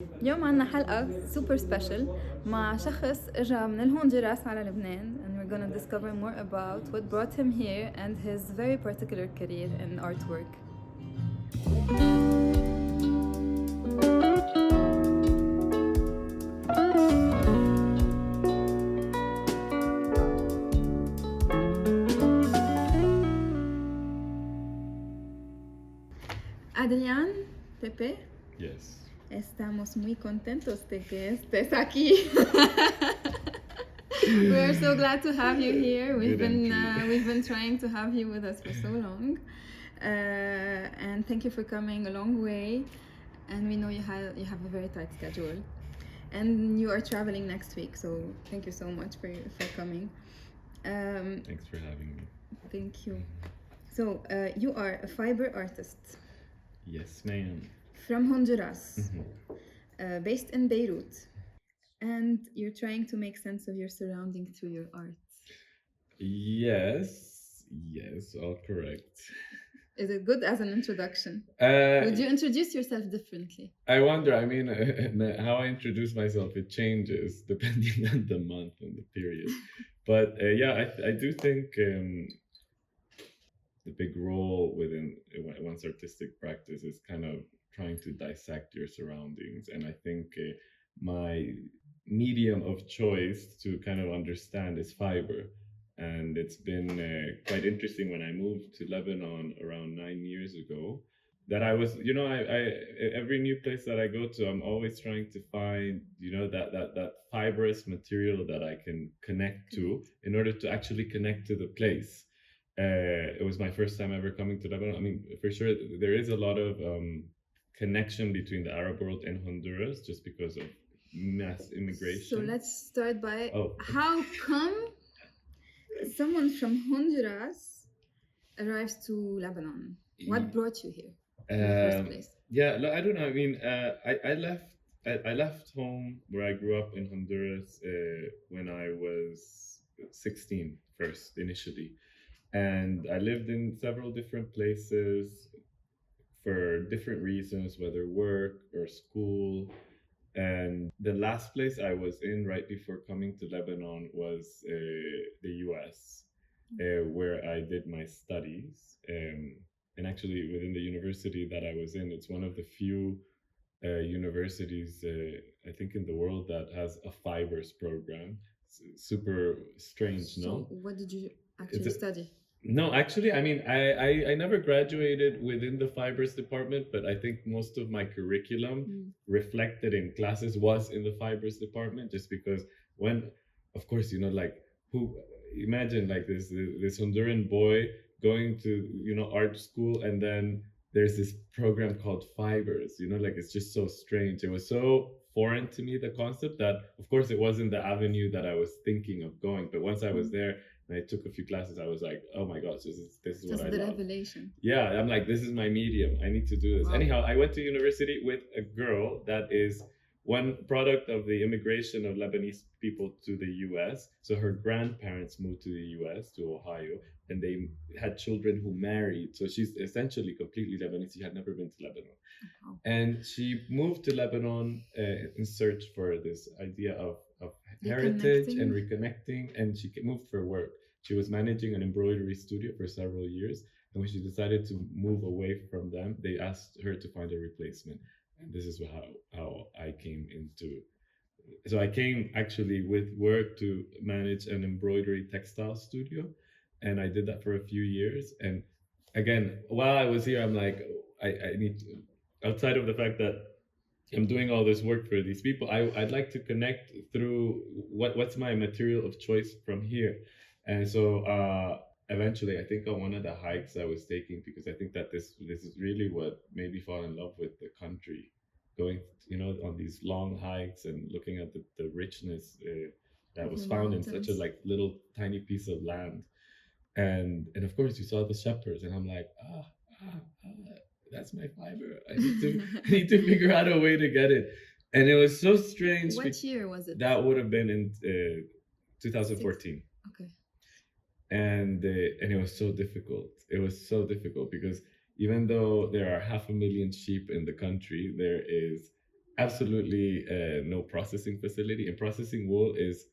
اليوم عنا حلقة super special مع شخص اجا من الهندوراس على لبنان and we're gonna discover more about what brought him here and his very particular career in artwork. Adrian Pepe, Yes. estamos muy contentos de que estés aquí. We're so glad to have you here. We've been trying to have you with us for so long, and thank you for coming a long way. And we know you have a very tight schedule, and you are traveling next week. So thank you so much for coming. Thanks for having me. Thank you. So you are a fiber artist. Yes, ma'am. From Honduras, based in Beirut, and you're trying to make sense of your surrounding through your art. Yes, all correct. Is it good as an introduction? Uh, Would you introduce yourself differently? I wonder, how I introduce myself, it changes depending on the month and the period. But I do think the big role within one's artistic practice is kind of trying to dissect your surroundings. And I think my medium of choice to kind of understand is fiber. And it's been quite interesting when I moved to Lebanon around 9 years ago. That I was, every new place that I go to, I'm always trying to find, that fibrous material that I can connect to in order to actually connect to the place. It was my first time ever coming to Lebanon. I mean, for sure, there is a lot of connection between the Arab world and Honduras just because of mass immigration. So let's start by how come someone from Honduras arrives to Lebanon? What brought you here in the first place? Yeah, I don't know. I mean, I left home where I grew up in Honduras when I was 16 first initially. And I lived in several different places for different reasons, whether work or school. And the last place I was in right before coming to Lebanon was the US, where I did my studies. And actually, within the university that I was in, it's one of the few universities, I think, in the world that has a fibers program. It's super strange, no? So what did you actually study? No, actually, I mean, I never graduated within the fibers department, but I think most of my curriculum reflected in classes was in the fibers department, just because when, of course, like who imagine like this Honduran boy going to art school, and then there's this program called fibers, like it's just so strange. It was so foreign to me, the concept, that of course it wasn't the avenue that I was thinking of going, but once I was there and I took a few classes, I was like, oh my gosh, this is what I love. Revelation. Yeah, I'm like, this is my medium. I need to do this. Wow. Anyhow, I went to university with a girl that is one product of the immigration of Lebanese people to the US. So her grandparents moved to the US, to Ohio, and they had children who married. So she's essentially completely Lebanese. She had never been to Lebanon. Oh. And she moved to Lebanon in search for this idea of heritage and reconnecting, and she moved for work. She was managing an embroidery studio for several years, and when she decided to move away from them, they asked her to find a replacement. And this is how I came into. So I came actually with work to manage an embroidery textile studio, and I did that for a few years. And again, while I was here, I'm like, I need to, outside of the fact that I'm doing all this work for these people, I'd like to connect through what's my material of choice from here. And so eventually, I think on one of the hikes I was taking, because I think that this is really what made me fall in love with the country, going on these long hikes and looking at the richness that was found in such a like little tiny piece of land. And of course you saw the shepherds, and I'm like, that's my fiber. I need to figure out a way to get it. And it was so strange. What year was it? That would have been in 2014. Okay. And it was so difficult. It was so difficult because even though there are 500,000 sheep in the country, there is absolutely no processing facility, and processing wool is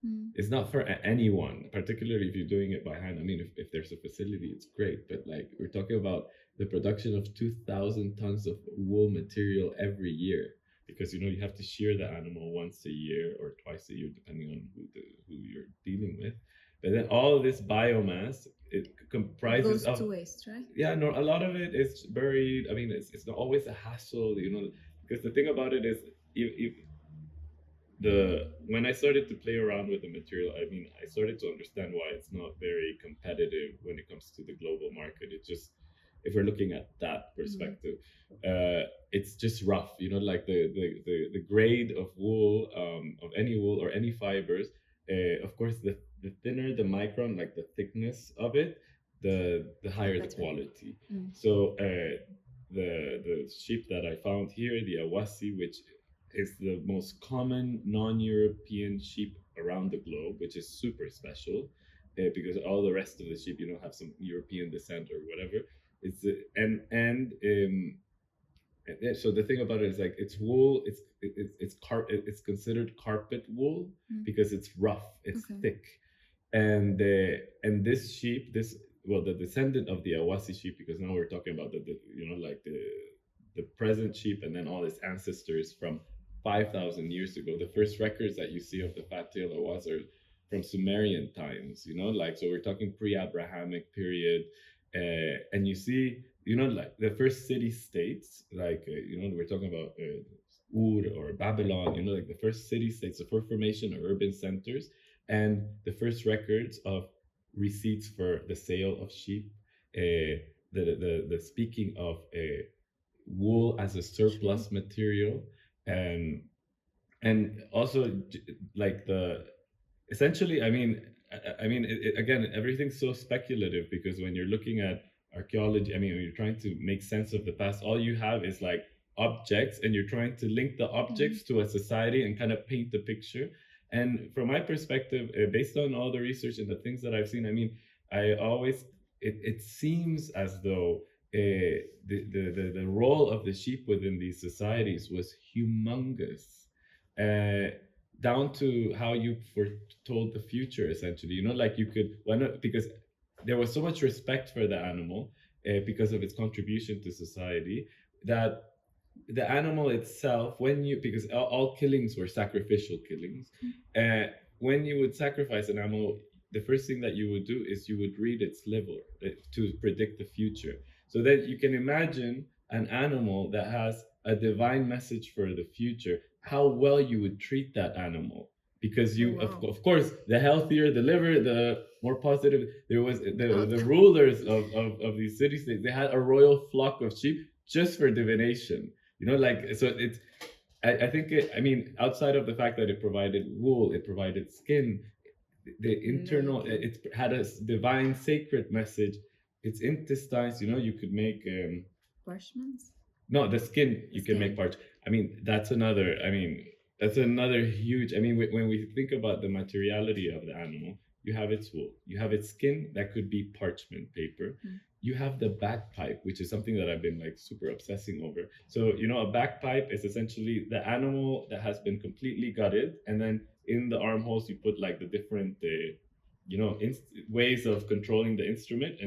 Mm. it's not for anyone, particularly if you're doing it by hand. I mean, if there's a facility, it's great, but like we're talking about the production of 2,000 tons of wool material every year, because you have to shear the animal once a year or twice a year, depending on who you're dealing with. But then all of this biomass, it comprises Goes of, to waste, right? yeah, no, a lot of it is buried. I mean, it's not always a hassle, because the thing about it is, if the when I started to play around with the material, I mean, I started to understand why it's not very competitive when it comes to the global market. It just, if we're looking at that perspective, it's just rough. Like the grade of wool, of any wool or any fibers. Of course, the thinner the micron, like the thickness of it, the higher the Better. quality. Mm. So the sheep that I found here, the Awassi, which is the most common non-European sheep around the globe, which is super special, because all the rest of the sheep, have some European descent or whatever. It's so the thing about it is, like, it's wool. It's considered carpet wool because it's rough, it's thick, and this sheep, the descendant of the Awassi sheep, because now we're talking about like the present sheep, and then all its ancestors from 5,000 years ago. The first records that you see of the fat-tailed Awas are from Sumerian times, like, so we're talking pre-Abrahamic period, and you see, like the first city-states, like, we're talking about Ur or Babylon, like the first city-states, the first formation of urban centers, and the first records of receipts for the sale of sheep, the speaking of wool as a surplus material, and also, like, the essentially, again, everything's so speculative, because when you're looking at archaeology, I mean, when you're trying to make sense of the past, all you have is like objects, and you're trying to link the objects to a society and kind of paint the picture. And from my perspective, based on all the research and the things that I've seen, I mean, I always it seems as though the role of the sheep within these societies was humongous, down to how you foretold the future, essentially. Like, you could, why not, because there was so much respect for the animal, because of its contribution to society, that the animal itself, because all killings were sacrificial killings, when you would sacrifice an animal, the first thing that you would do is you would read its liver, to predict the future. So that you can imagine an animal that has a divine message for the future, how well you would treat that animal. Because of course, the healthier the liver, the more positive. There was the rulers of these cities, they had a royal flock of sheep just for divination. Like, so it's, I think I mean, outside of the fact that it provided wool, it provided skin, the internal, it had a divine sacred message. Its intestines, you could make parchments. No, the skin, you can make parts. I mean, that's another huge. I mean, when we think about the materiality of the animal, you have its wool, you have its skin that could be parchment paper. You have the bagpipe, which is something that I've been like super obsessing over. So, a bagpipe is essentially the animal that has been completely gutted, and then in the armholes you put like the different, ways of controlling the instrument,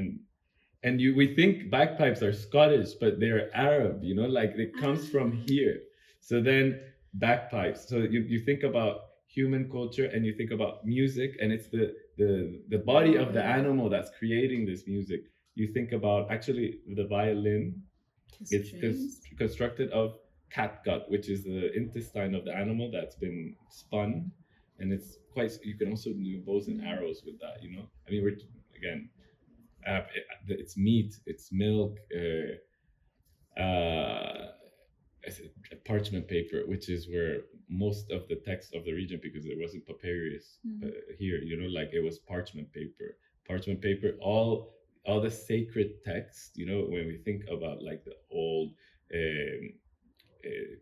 and we think bagpipes are Scottish, but they're Arab, like it comes from here. So then bagpipes. So you think about human culture, and you think about music, and it's the body of the animal that's creating this music. You think about, actually, the violin. It's constructed of catgut, which is the intestine of the animal that's been spun, and it's quite. You can also do bows and arrows with that. I mean, we're again. It's meat, it's milk, parchment paper, which is where most of the text of the region, because there wasn't papyrus here, like, it was parchment paper. Parchment paper, all the sacred text, when we think about like the old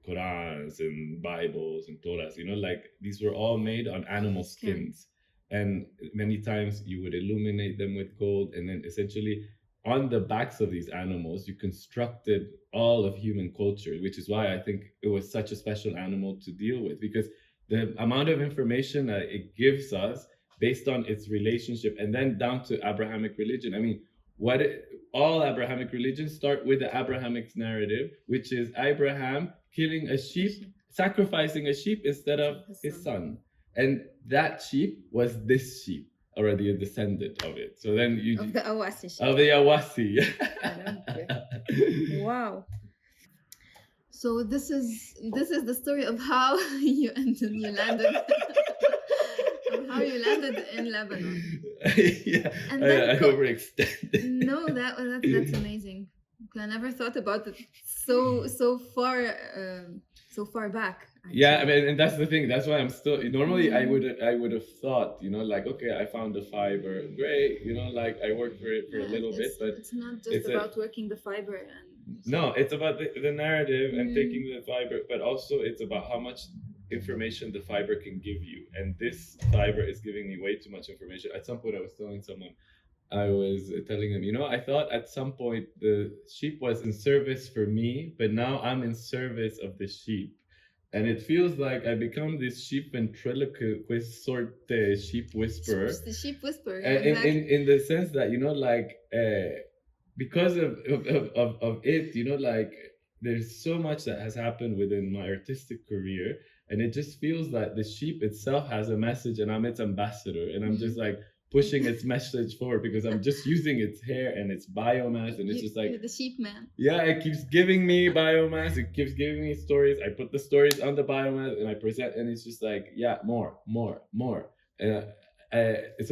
Qurans and Bibles and Torahs, like, these were all made on animal skins. And many times you would illuminate them with gold, and then essentially on the backs of these animals, you constructed all of human culture, which is why I think it was such a special animal to deal with, because the amount of information that it gives us based on its relationship, and then down to Abrahamic religion. I mean, all Abrahamic religions start with the Abrahamic narrative, which is Abraham killing a sheep, sacrificing a sheep instead of his son. And that sheep was this sheep, already a descendant of it. So then you Of the Awassi Sheep. of the Awassi. Wow. So this is the story of how you landed of how you landed in Lebanon. Yeah, And I overextended. No, that's amazing. I never thought about it so far back. Actually. Yeah, I mean, and that's the thing. That's why I'm still. Normally, I would have thought, like, okay, I found the fiber, great. Like I worked for it for a little bit, but it's not just about working the fiber and. No, it's about the narrative and taking the fiber, but also it's about how much information the fiber can give you. And this fiber is giving me way too much information. At some point, I was telling someone, I was telling them, I thought at some point the sheep was in service for me, but now I'm in service of the sheep. And it feels like I become this sheep ventriloquist sort sheep whisperer. The sheep whisperer. Yeah, exactly. in the sense that, because of it, like there's so much that has happened within my artistic career, and it just feels like the sheep itself has a message and I'm its ambassador, and I'm just like pushing its message forward because I'm just using its hair and its biomass, and it's just like the sheep man. Yeah, it keeps giving me biomass, it keeps giving me stories. I put the stories on the biomass and I present, and it's just like, yeah, more. And this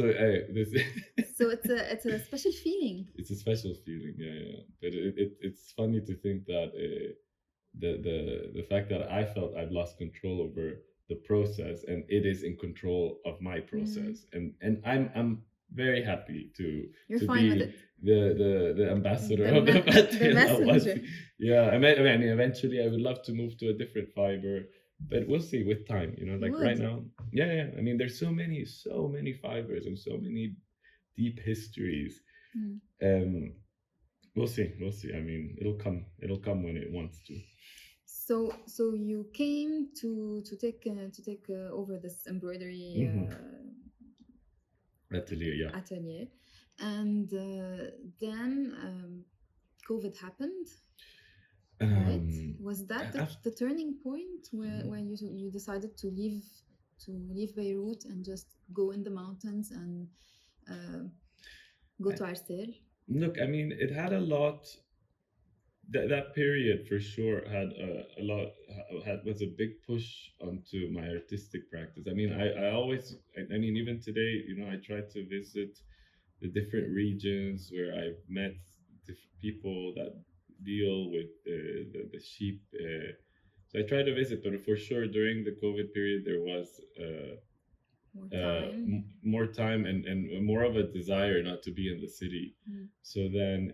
so it's a special feeling. It's a special feeling, yeah. But it's funny to think that the fact that I felt I've lost control over the process, and it is in control of my process, and I'm very happy to fine be with it. The ambassador of the messenger. Yeah, I mean, eventually I would love to move to a different fiber, but we'll see with time. Right now, yeah. I mean, there's so many fibers and so many deep histories. We'll see. I mean, it'll come when it wants to. So you came to take over this embroidery atelier, and then COVID happened. Right? Was that the turning point where you decided to leave Beirut and just go in the mountains and go to Arcel? Look, I mean, it had a lot. That period for sure had a lot. Was a big push onto my artistic practice. I mean, I always. I mean, even today, I try to visit the different regions where I've met different people that deal with the sheep. So I try to visit, but for sure during the COVID period there was more time and more of a desire not to be in the city. So then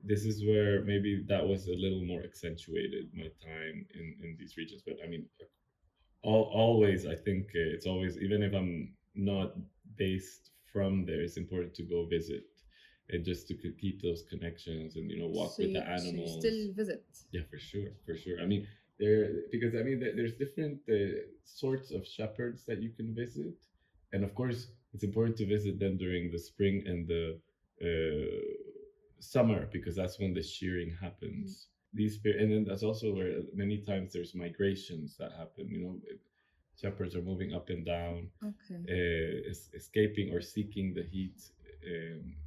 this is where maybe that was a little more accentuated, my time in these regions. But I mean, always I think it's always, even if I'm not based from there, it's important to go visit and just to keep those connections and walk with the animals. So you still visit? Yeah, for sure. I mean, there's different sorts of shepherds that you can visit, and of course it's important to visit them during the spring and the summer, because that's when the shearing happens. And then that's also where many times there's migrations that happen. Shepherds are moving up and down, escaping or seeking the heat.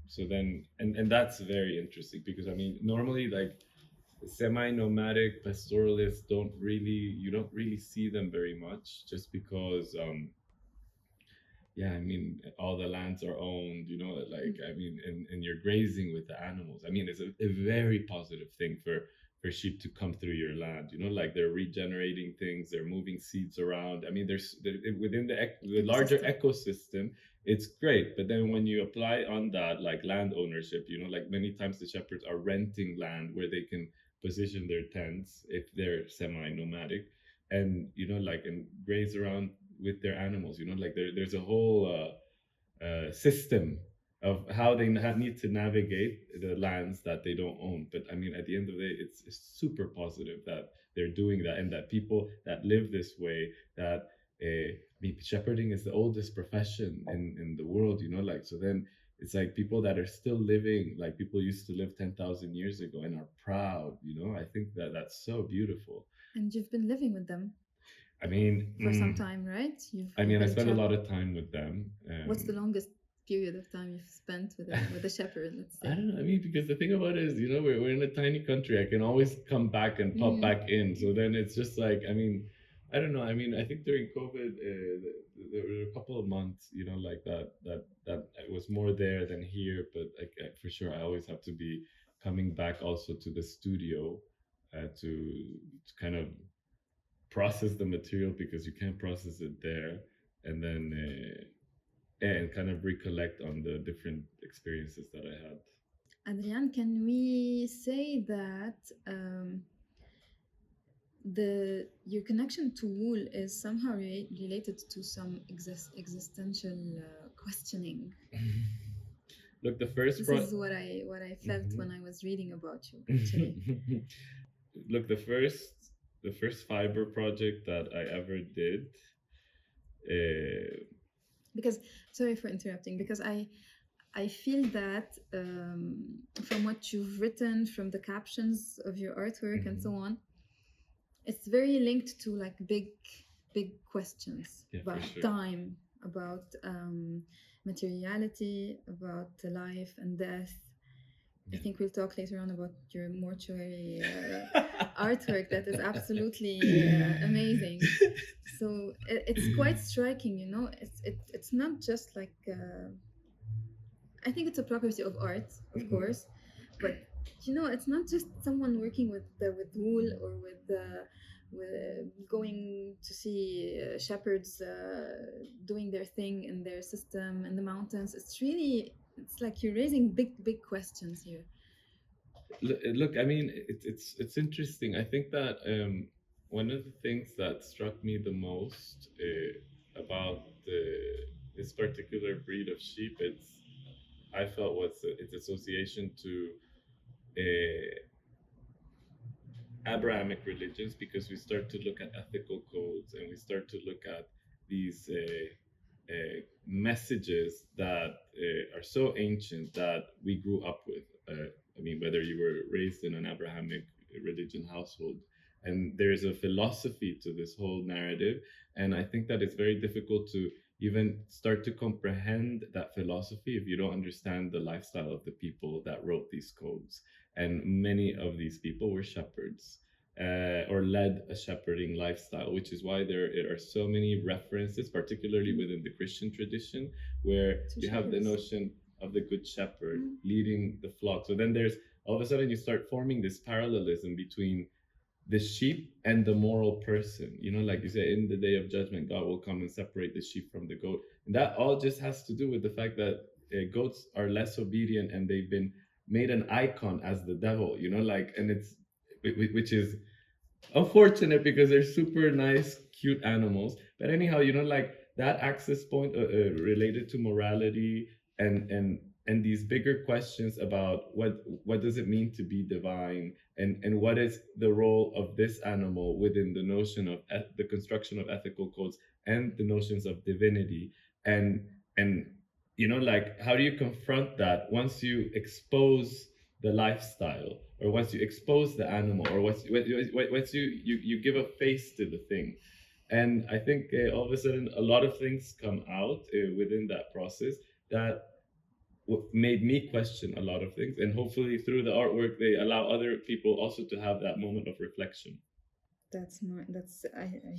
So then, and that's very interesting, because I mean, normally like semi-nomadic pastoralists you don't really see them very much, just because I mean, all the lands are owned, I mean, and you're grazing with the animals. I mean, it's a very positive thing for sheep to come through your land, like they're regenerating things, they're moving seeds around. I mean, within the larger ecosystem, it's great. But then when you apply on that, like land ownership, like many times the shepherds are renting land where they can position their tents if they're semi-nomadic, and and graze around with their animals. Like there's a whole system of how they need to navigate the lands that they don't own. But I mean, at the end of the day, it's super positive that they're doing that, and that people that live this way, that I mean, shepherding is the oldest profession in the world, you know, like, so then it's like people that are still living like people used to live 10,000 years ago and are proud, you know. I think that that's so beautiful. And you've been living with them I mean, for some time, right? I mean, I spend a traveled. lot of time with them. What's the longest period of time you've spent with a shepherd, let's say? I don't know. I mean, because the thing about it is, you know, we're in a tiny country. I can always come back and pop back in. So then it's just like, I mean, I don't know. I mean, I think during COVID, there were a couple of months, you know, like that it was more there than here. But like, for sure, I always have to be coming back also to the studio to kind of process the material, because you can't process it there, and then and kind of recollect on the different experiences that I had. Adrian, can we say that your connection to wool is somehow related to some existential questioning? Look, the first this is what I felt when I was reading about you, actually. Look, the first fiber project that I ever did. Because, sorry for interrupting, because I feel that from what you've written, from the captions of your artwork and so on, it's very linked to like big questions about time, about materiality, about life and death. I think we'll talk later on about your mortuary artwork that is absolutely amazing. So it's quite striking, you know. It's not just like I think it's a property of art, of course, but you know, it's not just someone working with wool or with going to see shepherds doing their thing in their system in the mountains. It's like you're raising big questions here. Look, I mean, it's interesting. I think that one of the things that struck me the most about this particular breed of sheep, I felt was its association to Abrahamic religions, because we start to look at ethical codes and we start to look at these messages that are so ancient that we grew up with. I mean, whether you were raised in an Abrahamic religion household, and there's a philosophy to this whole narrative, and I think that it's very difficult to even start to comprehend that philosophy if you don't understand the lifestyle of the people that wrote these codes. And many of these people were shepherds, or led a shepherding lifestyle, which is why there are so many references, particularly within the Christian tradition, where you have the notion of the good shepherd leading the flock. So then there's all of a sudden you start forming this parallelism between the sheep and the moral person. You know, like you say, in the day of judgment, God will come and separate the sheep from the goat. And that all just has to do with the fact that goats are less obedient, and they've been made an icon as the devil, you know, like, and it's, which is unfortunate because they're super nice, cute animals. But anyhow, you know, like that access point related to morality and these bigger questions about what does it mean to be divine, and what is the role of this animal within the notion of the construction of ethical codes and the notions of divinity, and you know, like, how do you confront that once you expose the lifestyle, or once you expose the animal, or once you give a face to the thing? And I think all of a sudden a lot of things come out within that process that made me question a lot of things, and hopefully through the artwork they allow other people also to have that moment of reflection. I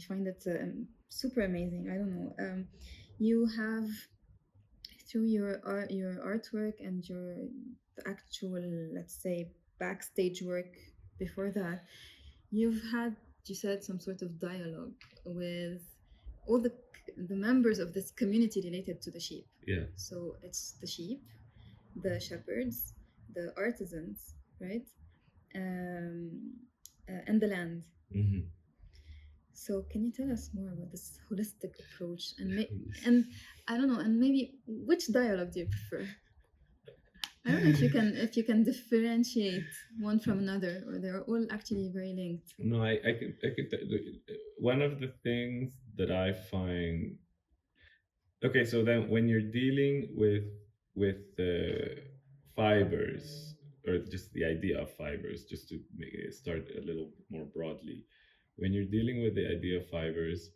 find it super amazing. I don't know. You have, through your artwork and your actual, let's say, backstage work before that, you said some sort of dialogue with all the members of this community related to the sheep. Yeah. So it's the sheep, the shepherds, the artisans, right? And the land. Mm-hmm. So can you tell us more about this holistic approach, and I don't know, and maybe which dialogue do you prefer? I don't know if you can differentiate one from another, or they're all actually very linked. No, one of the things that I find. Okay, so then when you're dealing with fibers, or just the idea of fibers, just to make it start a little more broadly, when you're dealing with the idea of fibers,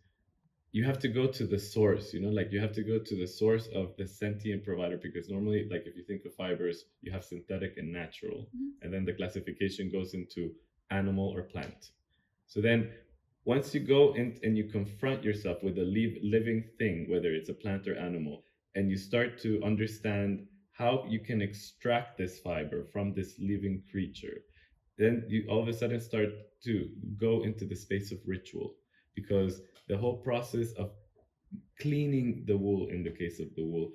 you have to go to the source, like you have to go to the source of the sentient provider, because normally, like if you think of fibers, you have synthetic and natural, and then the classification goes into animal or plant. So then once you go in and you confront yourself with a living thing, whether it's a plant or animal, and you start to understand how you can extract this fiber from this living creature, then you all of a sudden start to go into the space of ritual, because the whole process of cleaning the wool, in the case of the wool,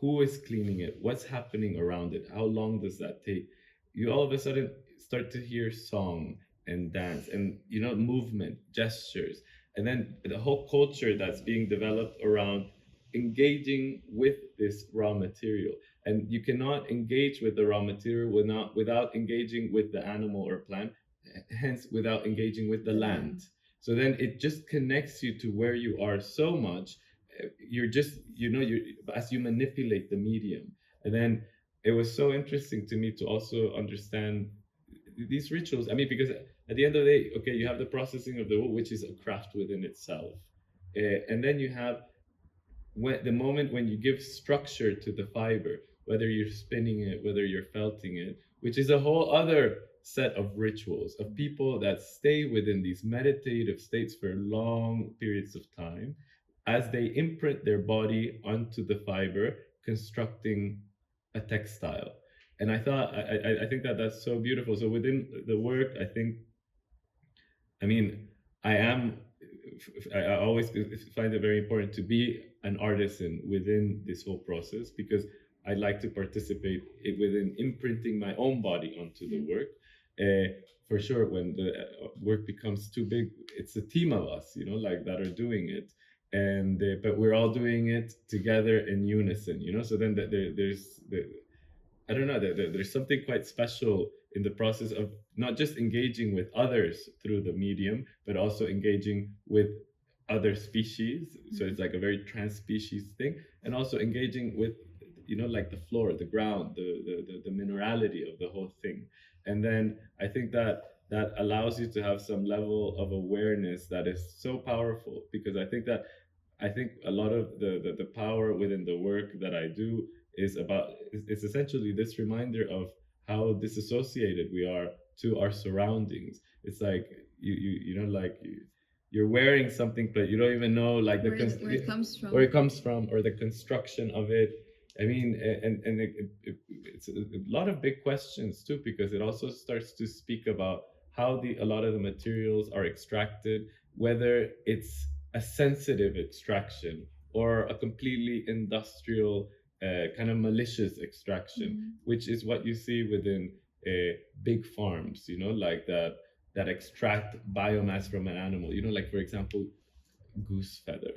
who is cleaning it, what's happening around it, how long does that take, you all of a sudden start to hear song and dance and movement, gestures, and then the whole culture that's being developed around engaging with this raw material. And you cannot engage with the raw material without engaging with the animal or plant, hence without engaging with the land. So then it just connects you to where you are so much. You're just, you as you manipulate the medium. And then it was so interesting to me to also understand these rituals. I mean, because at the end of the day, okay, you have the processing of the wool, which is a craft within itself. And then you have the moment when you give structure to the fiber, whether you're spinning it, whether you're felting it, which is a whole other set of rituals of people that stay within these meditative states for long periods of time as they imprint their body onto the fiber, constructing a textile. And I think that that's so beautiful. So within the work, I mean, I am, I always find it very important to be an artisan within this whole process, because I like to participate within imprinting my own body onto the work. For sure, when the work becomes too big, it's a team of us, like that are doing it. And but we're all doing it together in unison, so then there's I don't know, there's something quite special in the process of not just engaging with others through the medium, but also engaging with other species. So it's like a very trans-species thing, and also engaging with, like the floor, the ground, the minerality of the whole thing. And then I think that allows you to have some level of awareness that is so powerful, because I think a lot of the power within the work that I do is about, it's essentially this reminder of how disassociated we are to our surroundings. It's like you're wearing something, but you don't even know like where it comes from, or the construction of it. I mean, and it's a lot of big questions too, because it also starts to speak about how a lot of the materials are extracted, whether it's a sensitive extraction or a completely industrial kind of malicious extraction, which is what you see within big farms, like that extract biomass from an animal, like for example, goose feather.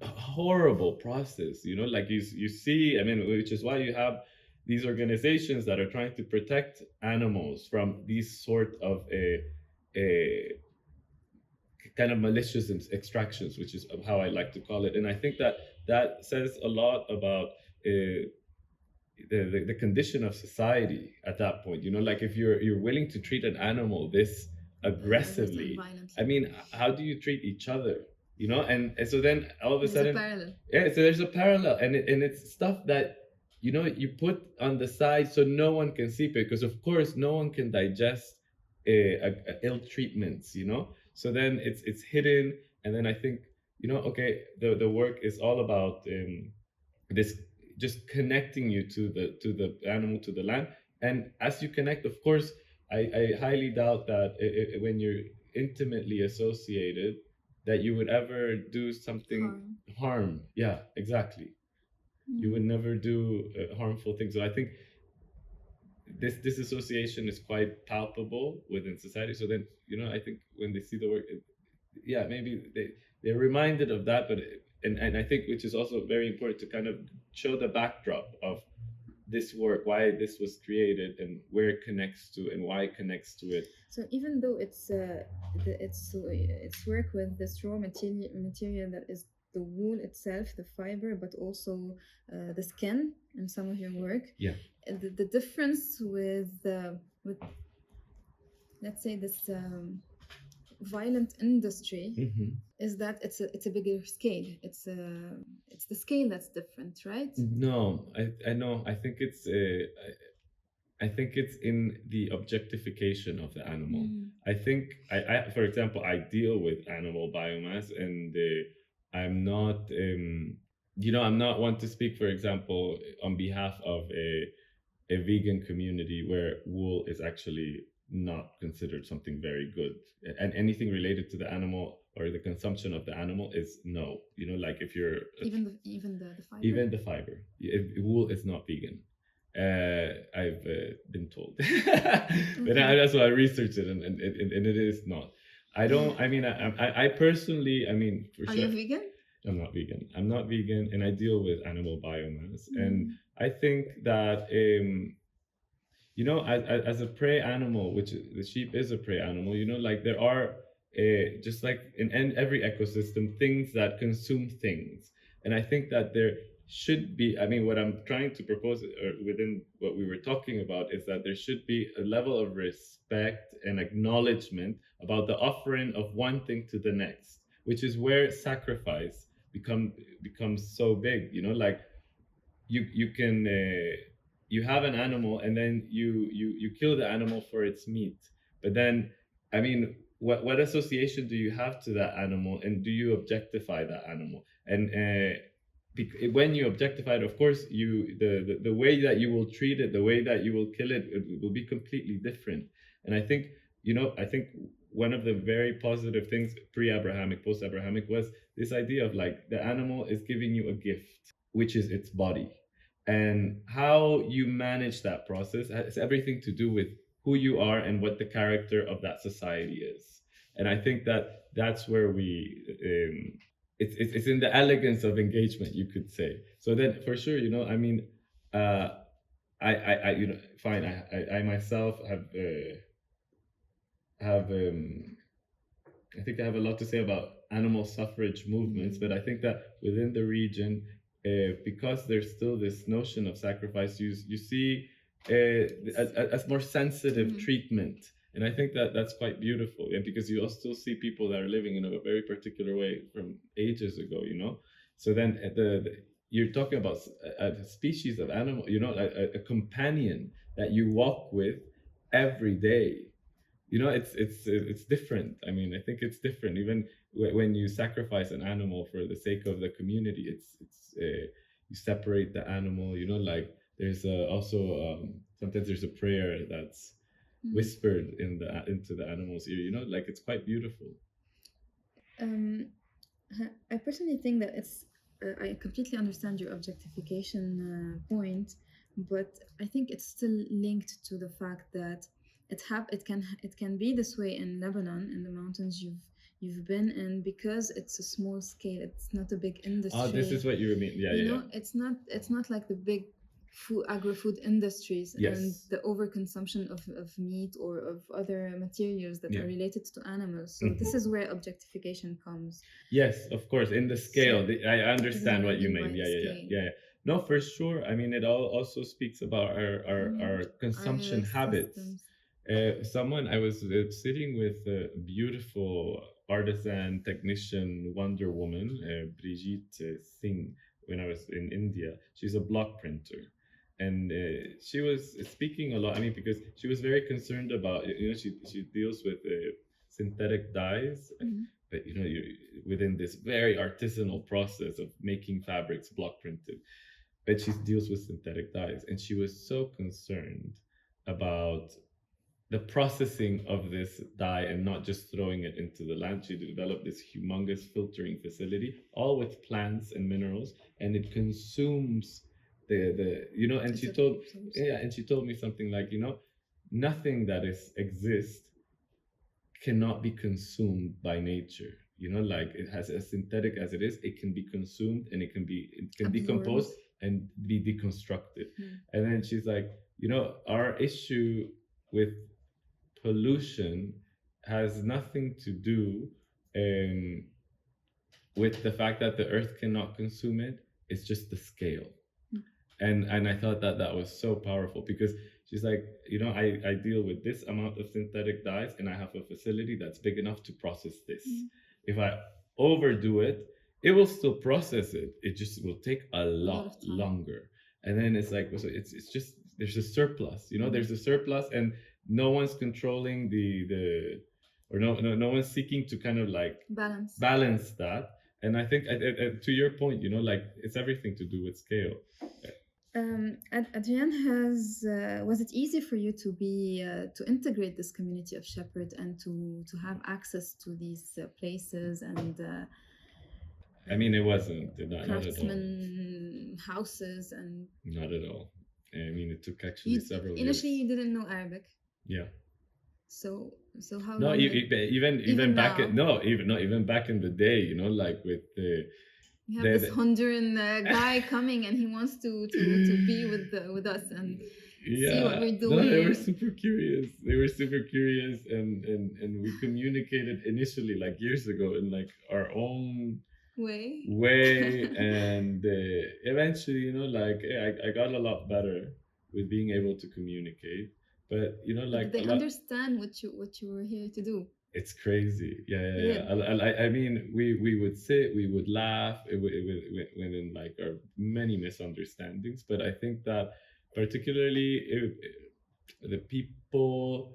A horrible process, like you see, I mean, which is why you have these organizations that are trying to protect animals from these sort of a kind of malicious extractions, which is how I like to call it. And I think that says a lot about the condition of society at that point. Like if you're willing to treat an animal this aggressively, I mean, how do you treat each other? And so then all of a sudden, yeah, so there's a parallel, and it's stuff that you put on the side so no one can see, because of course no one can digest ill treatments. So then it's hidden, and then I think okay, the work is all about this, just connecting you to the animal, to the land. And as you connect, of course, I highly doubt that when you're intimately associated, that you would ever do something harm. Yeah, exactly. You would never do harmful things. So I think this disassociation is quite palpable within society. So then I think when they see the work, yeah, maybe they're reminded of that. But and I think, which is also very important, to kind of show the backdrop of this work, why this was created, and where it connects to, and why it connects to it. So even though it's work with this raw material that is the wool itself, the fiber, but also the skin in some of your work. Yeah. The difference with let's say this violent industry is that it's a bigger scale. It's the scale that's different, right? No, I know. I think it's in the objectification of the animal. I think I for example, I deal with animal biomass, and I'm not I'm not one to speak, for example, on behalf of a vegan community where wool is actually not considered something very good, and anything related to the animal or the consumption of the animal is no. Like if you're even the fiber. Even the fiber, wool is not vegan. I've been told, but that's why I researched it, and it is not. I don't. I mean, I personally. I mean, for Are sure. you vegan? I'm not vegan. I'm not vegan, and I deal with animal biomass, and I think that as a prey animal, which the sheep is a prey animal. Like there are just like in every ecosystem, things that consume things, and I think that there should be. I mean, what I'm trying to propose, or within what we were talking about, is that there should be a level of respect and acknowledgement about the offering of one thing to the next, which is where sacrifice becomes so big. Like you can you have an animal, and then you kill the animal for its meat, but then, I mean, what association do you have to that animal, and do you objectify that animal? And when you objectify it, of course, the way that you will treat it, the way that you will kill it will be completely different. And I think one of the very positive things, pre-Abrahamic, post-Abrahamic, was this idea of like the animal is giving you a gift, which is its body. And how you manage that process has everything to do with who you are and what the character of that society is. And I think that that's where it's in the elegance of engagement, you could say. So then, for sure, I mean, I fine. I myself have I think I have a lot to say about animal suffrage movements, but I think that within the region, because there's still this notion of sacrifice, you see as more sensitive treatment, and I think that that's quite beautiful. And because you still see people that are living in a very particular way from ages ago, So then you're talking about a species of animal, a companion that you walk with every day. It's different. I mean, I think it's different. Even when you sacrifice an animal for the sake of the community, it's you separate the animal. Like there's also sometimes there's a prayer that's whispered into the animal's ear. Like it's quite beautiful. I personally think that it's. I completely understand your objectification point, but I think it's still linked to the fact that it can be this way in Lebanon, in the mountains you've been in, because it's a small scale. It's not a big industry. Oh, this is what you mean. Yeah. It's not like the big agri-food industries. Yes. And the overconsumption of meat or of other materials that are related to animals. So this is where objectification comes. Yes, of course, in the scale. I understand what you mean. Yeah. No, for sure. I mean, it also speaks about our consumption habits. I was sitting with a beautiful artisan technician Wonder Woman, Brigitte Singh, when I was in India. She's a block printer. And she was speaking a lot. I mean, because she was very concerned about, she deals with synthetic dyes, but within this very artisanal process of making fabrics block printed. But she deals with synthetic dyes, and she was so concerned about the processing of this dye and not just throwing it into the land. She developed this humongous filtering facility, all with plants and minerals, and it consumes and she told me something like, nothing that exists cannot be consumed by nature. like it has as synthetic as it is, it can be consumed and it can Absorbed. decompose and be deconstructed. And then she's like, our issue with pollution has nothing to do with the fact that the earth cannot consume it. It's just the scale. And I thought that was so powerful, because she's like, I deal with this amount of synthetic dyes, and I have a facility that's big enough to process this. If I overdo it, it will still process it. It just will take a lot longer. And then it's like, so it's just, there's a surplus, there's a surplus, and no one's controlling no one's seeking to kind of like balance that. And I think to your point, like it's everything to do with scale. Adrian, was it easy for you to integrate this community of shepherds and to have access to these places and I mean, it wasn't not craftsman houses and not at all. I mean, it took actually several years. Initially, you didn't know Arabic. Yeah. So how? No, even back now? even back in the day, like with the. You have this Honduran guy coming, and he wants to be with us and see what we're doing. No, they were super curious. And we communicated initially, like years ago, in like our own way, and eventually, like I got a lot better with being able to communicate. But like they understand what you were here to do. It's crazy. Yeah. I mean, we would sit, we would laugh, it went in like our many misunderstandings. But I think that particularly the people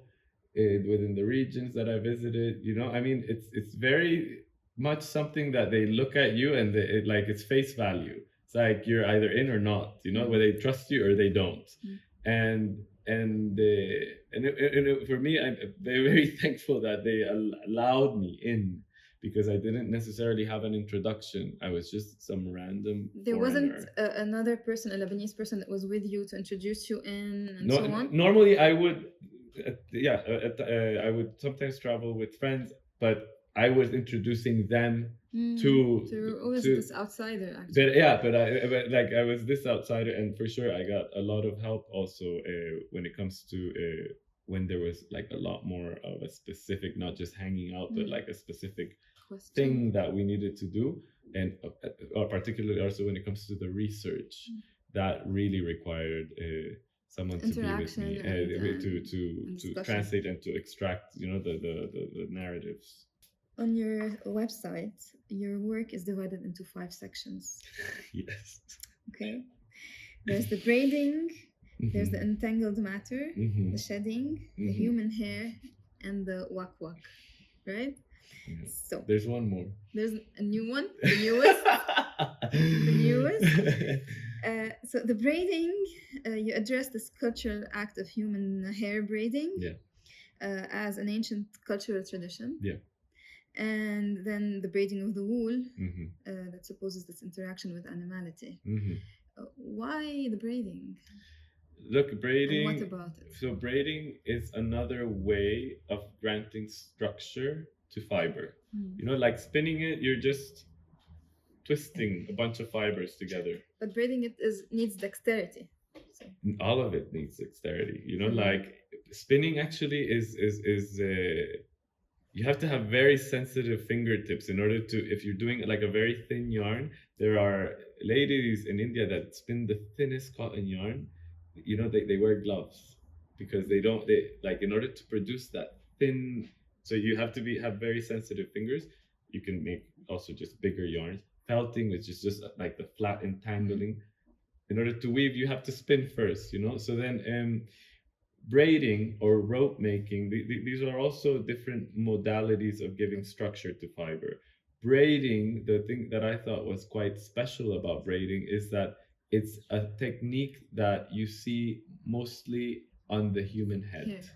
within the regions that I visited, I mean, it's very much something that they look at you and it's face value. It's like you're either in or not, where they trust you or they don't. And for me, I'm very thankful that they allowed me in, because I didn't necessarily have an introduction. I was just some random There foreigner. Wasn't another person, a Lebanese person, that was with you to introduce you in and so on? Normally I would, I would sometimes travel with friends, but I was introducing them to. So you're always this outsider, actually. But I was this outsider, and for sure I got a lot of help also when it comes to when there was like a lot more of a specific, not just hanging out, but like a specific thing that we needed to do, and particularly also when it comes to the research that really required someone to be with me to translate and to extract, the narratives. On your website, your work is divided into 5 sections. Yes. Okay. There's the braiding, there's the entangled matter, the shedding, the human hair, and the Wak Wak, right? Yeah. So there's one more. There's a new one, the newest. The newest. So the braiding, you address this cultural act of human hair braiding as an ancient cultural tradition. Yeah. And then the braiding of the wool that supposes this interaction with animality. Why the braiding? Look, braiding. And what about it? So braiding is another way of granting structure to fiber. Like spinning it, you're just twisting a bunch of fibers together. But braiding it needs dexterity. So. All of it needs dexterity. Like spinning actually is you have to have very sensitive fingertips in order to, if you're doing like a very thin yarn. There are ladies in India that spin the thinnest cotton yarn. They wear gloves because they in order to produce that thin, so you have to have very sensitive fingers. You can make also just bigger yarns. Felting, which is just like the flat entangling. In order to weave, you have to spin first, So then braiding or rope making, these are also different modalities of giving structure to fiber. Braiding, the thing that I thought was quite special about braiding is that it's a technique that you see mostly on the human head.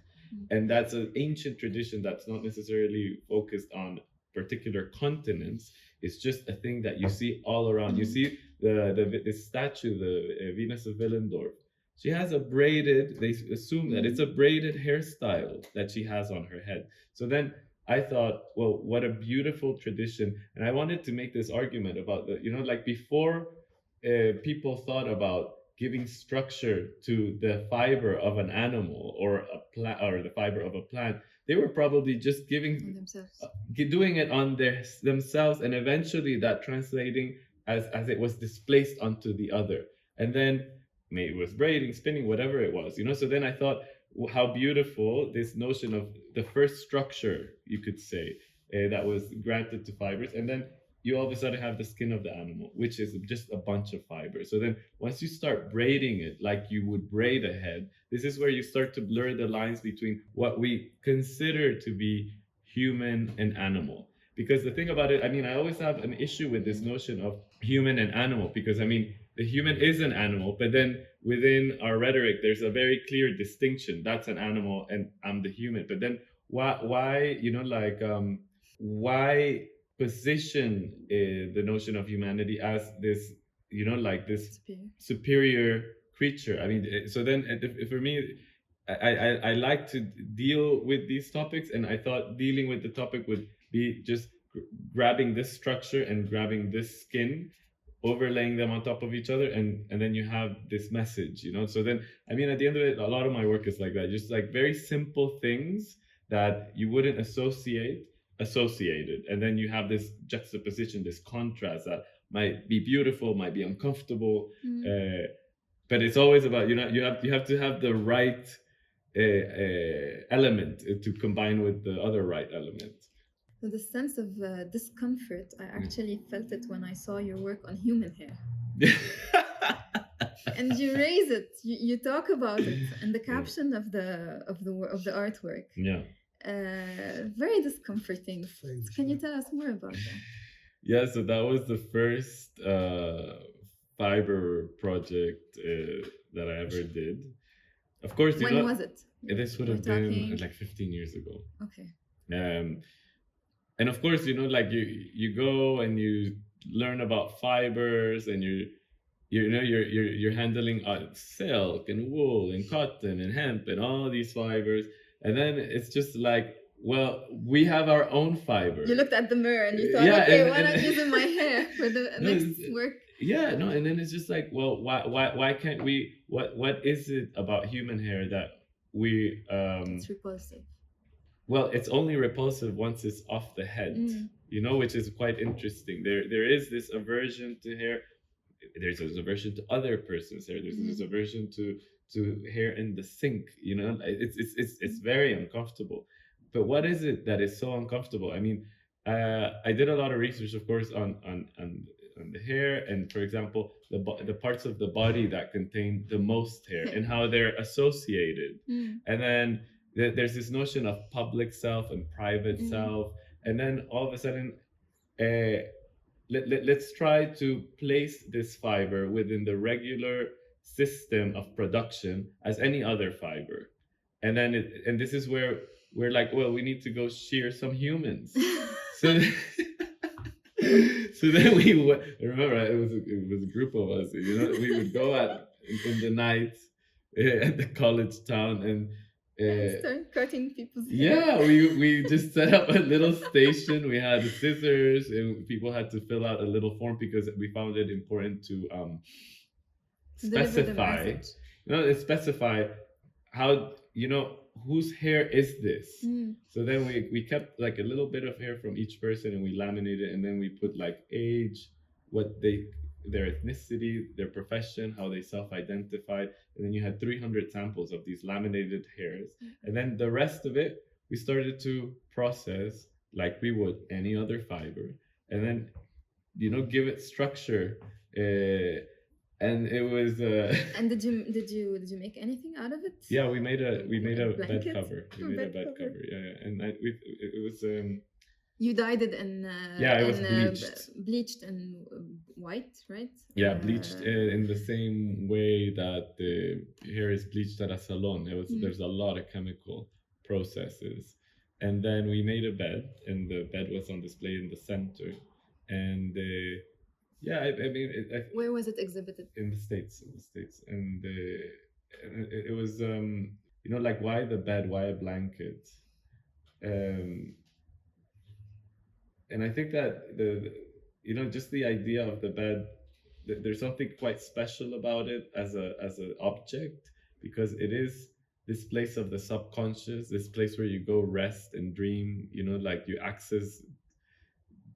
And that's an ancient tradition that's not necessarily focused on particular continents. It's just a thing that you see all around. You see the statue, the Venus of Willendorf. She has a braided, they assume that it's a braided hairstyle that she has on her head. So then I thought, well, what a beautiful tradition. And I wanted to make this argument about that, like before people thought about giving structure to the fiber of an animal or a plant or the fiber of a plant, they were probably just giving themselves. doing it on themselves, and eventually that translating as it was displaced onto the other, and then maybe it was braiding, spinning, whatever it was, so then I thought how beautiful this notion of the first structure, you could say, that was granted to fibers, and then you all of a sudden have the skin of the animal, which is just a bunch of fibers. So then once you start braiding it like you would braid a head, this is where you start to blur the lines between what we consider to be human and animal. Because the thing about it, I mean, I always have an issue with this notion of human and animal, because I mean, the human is an animal, but then within our rhetoric, there's a very clear distinction. That's an animal and I'm the human. But then why why position the notion of humanity as this, this superior creature? I mean, so then for me, I like to deal with these topics, and I thought dealing with the topic would be just grabbing this structure and grabbing this skin, overlaying them on top of each other, and then you have this message, so then, I mean, at the end of it, a lot of my work is like that, just like very simple things that you wouldn't associated, and then you have this juxtaposition, this contrast that might be beautiful, might be uncomfortable, but it's always about, you have to have the right element to combine with the other right element. So the sense of discomfort, I actually felt it when I saw your work on human hair. And you raise it, you talk about it in the caption of the artwork. Yeah. Very discomforting. Can you tell us more about that? Yeah, so that was the first fiber project that I ever did. Of course, when was it? This would have been like 15 years ago. Okay. And of course, like you go and you learn about fibers, and you're handling silk and wool and cotton and hemp and all these fibers, and then it's just like, well, we have our own fiber. You looked at the mirror and you thought, okay, why not use my hair for the next work? Yeah, no, and then it's just like, well, why can't we? What is it about human hair that we? It's repulsive. Well, it's only repulsive once it's off the head, which is quite interesting. There is this aversion to hair. There's this aversion to other person's hair. There's this aversion to hair in the sink. It's very uncomfortable. But what is it that is so uncomfortable? I mean, I did a lot of research, of course, on the hair, and for example, the parts of the body that contain the most hair and how they're associated, and then there's this notion of public self and private self, and then all of a sudden, let's try to place this fiber within the regular system of production as any other fiber, and then and this is where we're like, well, we need to go shear some humans. So then we remember it was a group of us. We would go in the night at the college town and start cutting people's hair. Yeah, we just set up a little station. We had scissors, and people had to fill out a little form because we found it important to specify. Specify how whose hair is this. So then we kept like a little bit of hair from each person, and we laminated, and then we put like age, their ethnicity, their profession, how they self-identified, and then you had 300 samples of these laminated hairs, and then the rest of it we started to process like we would any other fiber, and then give it structure, and it was. And did you make anything out of it? Yeah, we made a bed cover. We made a bed cover. Yeah, and it was. You dyed it in. It was bleached. Bleached in white, right? Yeah, bleached in the same way that the hair is bleached at a salon. There's a lot of chemical processes, and then we made a bed, and the bed was on display in the center, and. I mean, where was it exhibited? In the States, and it was like, why the bed, why a blanket, and I think that just the idea of the bed, there's something quite special about it as an object, because it is this place of the subconscious, this place where you go rest and dream. Like you access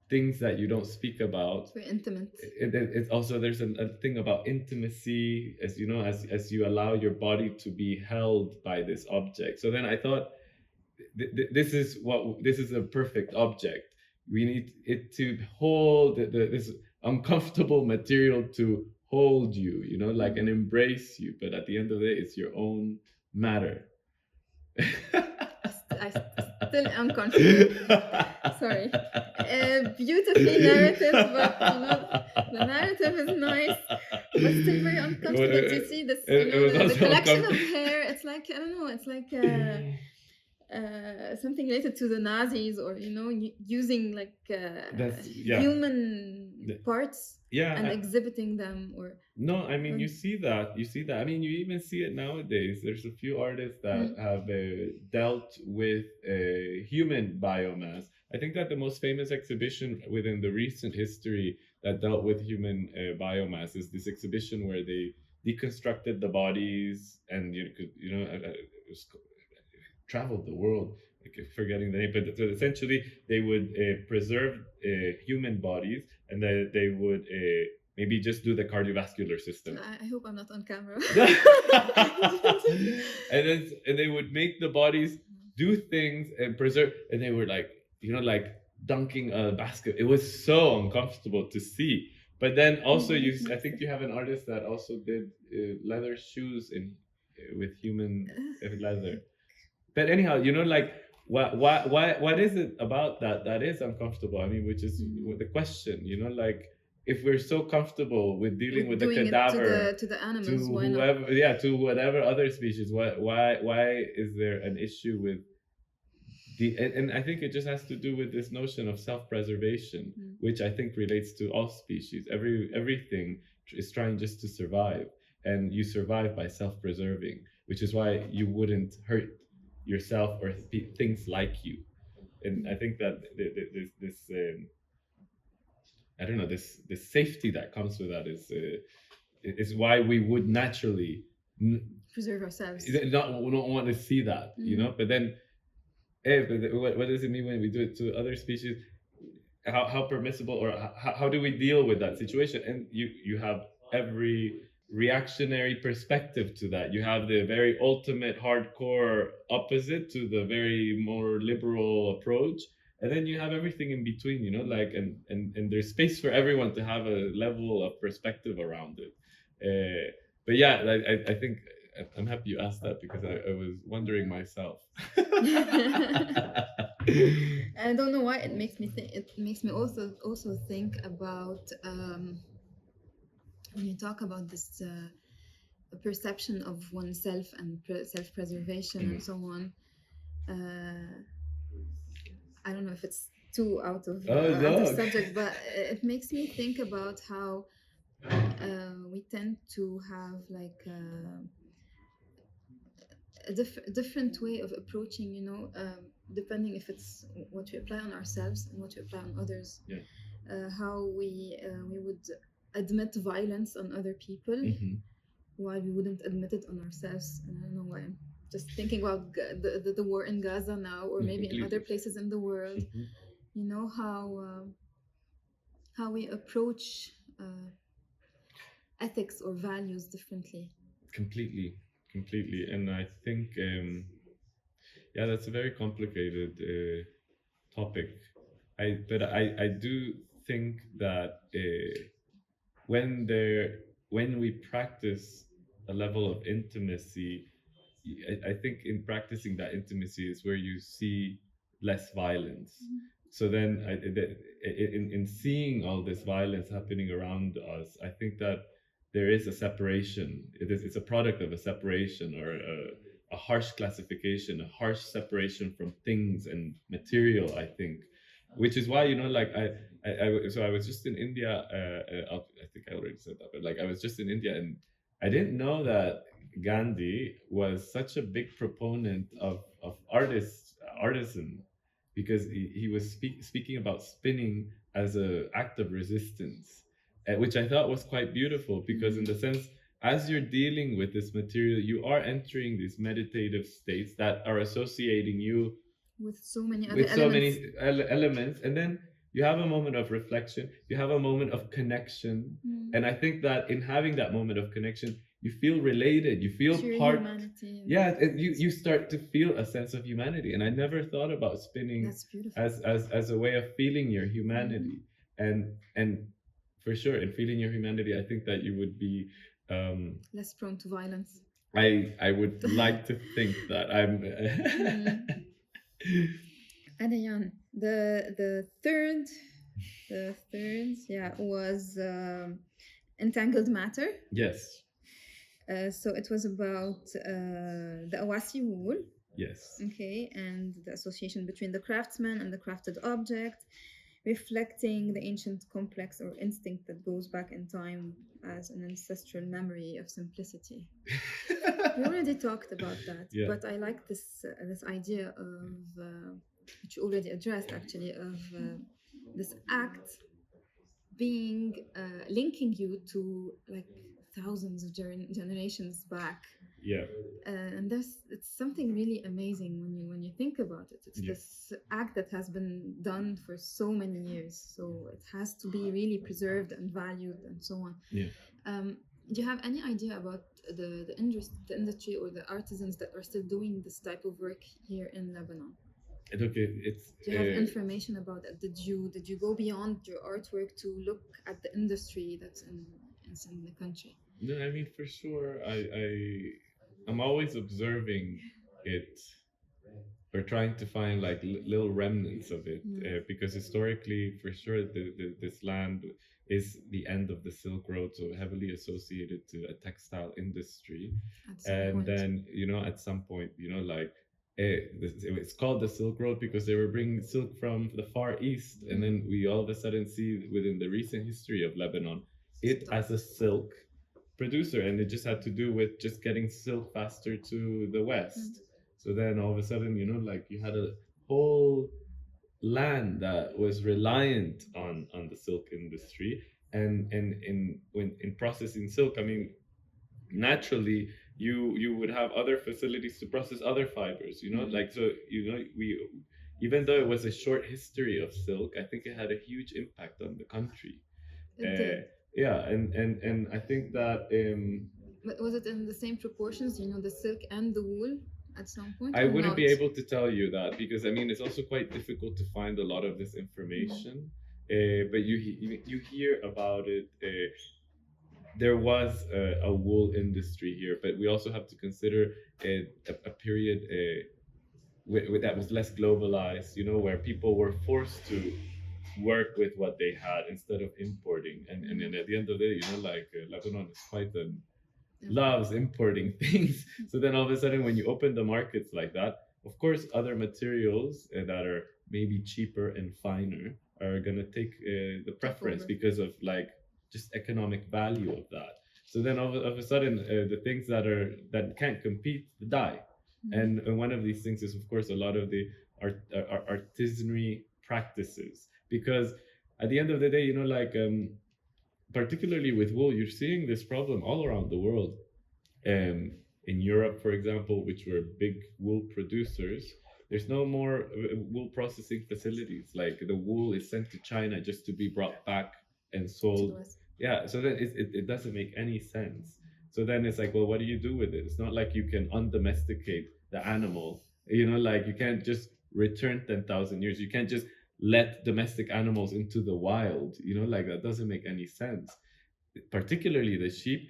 things that you don't speak about. It's very intimate. It's also, there's a thing about intimacy, as you know, as you allow your body to be held by this object. So then I thought, this is a perfect object. We need it to hold this uncomfortable material to hold you, like, and embrace you. But at the end of the day, it's your own matter. I still am confused. Sorry. Beautifully narrative, but the narrative is nice, but still very uncomfortable to see this. The collection of hair. It's like, I don't know. It's like something related to the Nazis, or using like human parts and exhibiting them, or no, I mean, you see that. I mean, you even see it nowadays. There's a few artists that have dealt with human biomass. I think that the most famous exhibition within the recent history that dealt with human biomass is this exhibition where they deconstructed the bodies, and traveled the world, like, forgetting the name, but so essentially they would preserve human bodies, and they would maybe just do the cardiovascular system. I hope I'm not on camera. and they would make the bodies do things and preserve, and they were like, like dunking a basket. It was so uncomfortable to see. But then also, I think you have an artist that also did leather shoes with human leather. But anyhow, like, what is it about that is uncomfortable? I mean, which is the question, like, if we're so comfortable with dealing with the cadaver to the animals, to whoever, to whatever other species, why is there an issue with and I think it just has to do with this notion of self-preservation, which I think relates to all species. Everything is trying just to survive, and you survive by self-preserving, which is why you wouldn't hurt yourself or things like you. And I think that this I don't know, this safety that comes with that is why we would naturally preserve ourselves. We don't want to see that, But then, what does it mean when we do it to other species? How permissible, or how do we deal with that situation? And you have every reactionary perspective to that. You have the very ultimate hardcore opposite to the very more liberal approach, and then you have everything in between, like, and there's space for everyone to have a level of perspective around it. But yeah, I think I'm happy you asked that, because I was wondering myself. I don't know why it makes me think. It makes me also think about when you talk about this perception of oneself and self-preservation and so on. I don't know if it's too out of subject, but it makes me think about how we tend to have like a different way of approaching, depending if it's what we apply on ourselves and what we apply on others. How we would admit violence on other people, while we wouldn't admit it on ourselves. And I don't know why I'm just thinking about the war in Gaza now, or maybe in other places in the world. How we approach ethics or values differently. Completely, and I think that's a very complicated topic. But I do think that when we practice a level of intimacy, I think in practicing that intimacy is where you see less violence. So then, in seeing all this violence happening around us, I think that there is a separation. It's a product of a separation, or a harsh classification, a harsh separation from things and material, I think. Which is why, like, I was just in India. I think I already said that, but like, I was just in India, and I didn't know that Gandhi was such a big proponent of artisan. because he was speaking about spinning as an act of resistance, which I thought was quite beautiful, because in the sense, as you're dealing with this material, you are entering these meditative states that are associating you with so many other with so elements. many elements, and then you have a moment of reflection, you have a moment of connection, and I think that in having that moment of connection, you feel related, you feel Pure part. humanity. Yeah, you start to feel a sense of humanity, and I never thought about spinning That's beautiful. as a way of feeling your humanity, and for sure, in feeling your humanity, I think that you would be less prone to violence. I would like to think that I'm. Adrian, the third, yeah, was entangled matter. Yes. So it was about the Awassi wool. Yes. Okay, and the association between the craftsman and the crafted object, reflecting the ancient complex or instinct that goes back in time as an ancestral memory of simplicity. We already talked about that, Yeah. but I like this idea of which you already addressed actually, of this act being linking you to like thousands of generations back. Yeah. And it's something really amazing when you think about it. It's this act that has been done for so many years, so it has to be really preserved and valued and so on. Yeah. Do you have any idea about the industry or the artisans that are still doing this type of work here in Lebanon? Okay, it's. Do you have information about that? Did you go beyond your artwork to look at the industry that's in the country? No, I mean, for sure, I'm always observing it, or trying to find like little remnants of it, because historically, for sure, this land is the end of the Silk Road, so heavily associated to a textile industry, and then at some point, like. It's called the Silk Road because they were bringing silk from the Far East, and then we all of a sudden see within the recent history of Lebanon it as a silk producer, and it just had to do with just getting silk faster to the west. So then all of a sudden, like you had a whole land that was reliant on the silk industry, and in processing silk, I mean, naturally you would have other facilities to process other fibers, like, so we, even though it was a short history of silk, I think it had a huge impact on the country. Yeah, and I think that but was it in the same proportions, the silk and the wool at some point? I wouldn't be able to tell you that, because I mean, it's also quite difficult to find a lot of this information. But you hear about it. There was a wool industry here, but we also have to consider a period that was less globalized, where people were forced to work with what they had instead of importing. And then at the end of the day, like Lebanon is quite loves importing things. So then all of a sudden, when you open the markets like that, of course, other materials that are maybe cheaper and finer are gonna take the preference because of like just economic value of that. So then all of a sudden, the things that can't compete die. And one of these things is, of course, a lot of the artisanry practices, because at the end of the day, like particularly with wool, you're seeing this problem all around the world. In Europe, for example, which were big wool producers, there's no more wool processing facilities. Like the wool is sent to China just to be brought back and sold. Yeah, so then it doesn't make any sense. So then it's like, well, what do you do with it? It's not like you can undomesticate the animal. Like you can't just return 10,000 years. You can't just let domestic animals into the wild. Like that doesn't make any sense. Particularly the sheep,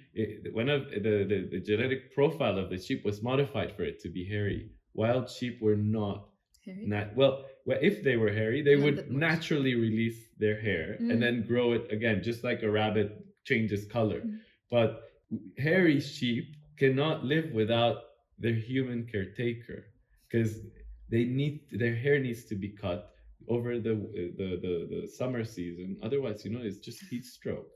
one of the genetic profile of the sheep was modified for it to be hairy. Wild sheep were not hairy. Well, if they were hairy, they would naturally release their hair and then grow it again, just like a rabbit changes color. But hairy sheep cannot live without their human caretaker, because their hair needs to be cut over the summer season. Otherwise, it's just heat stroke.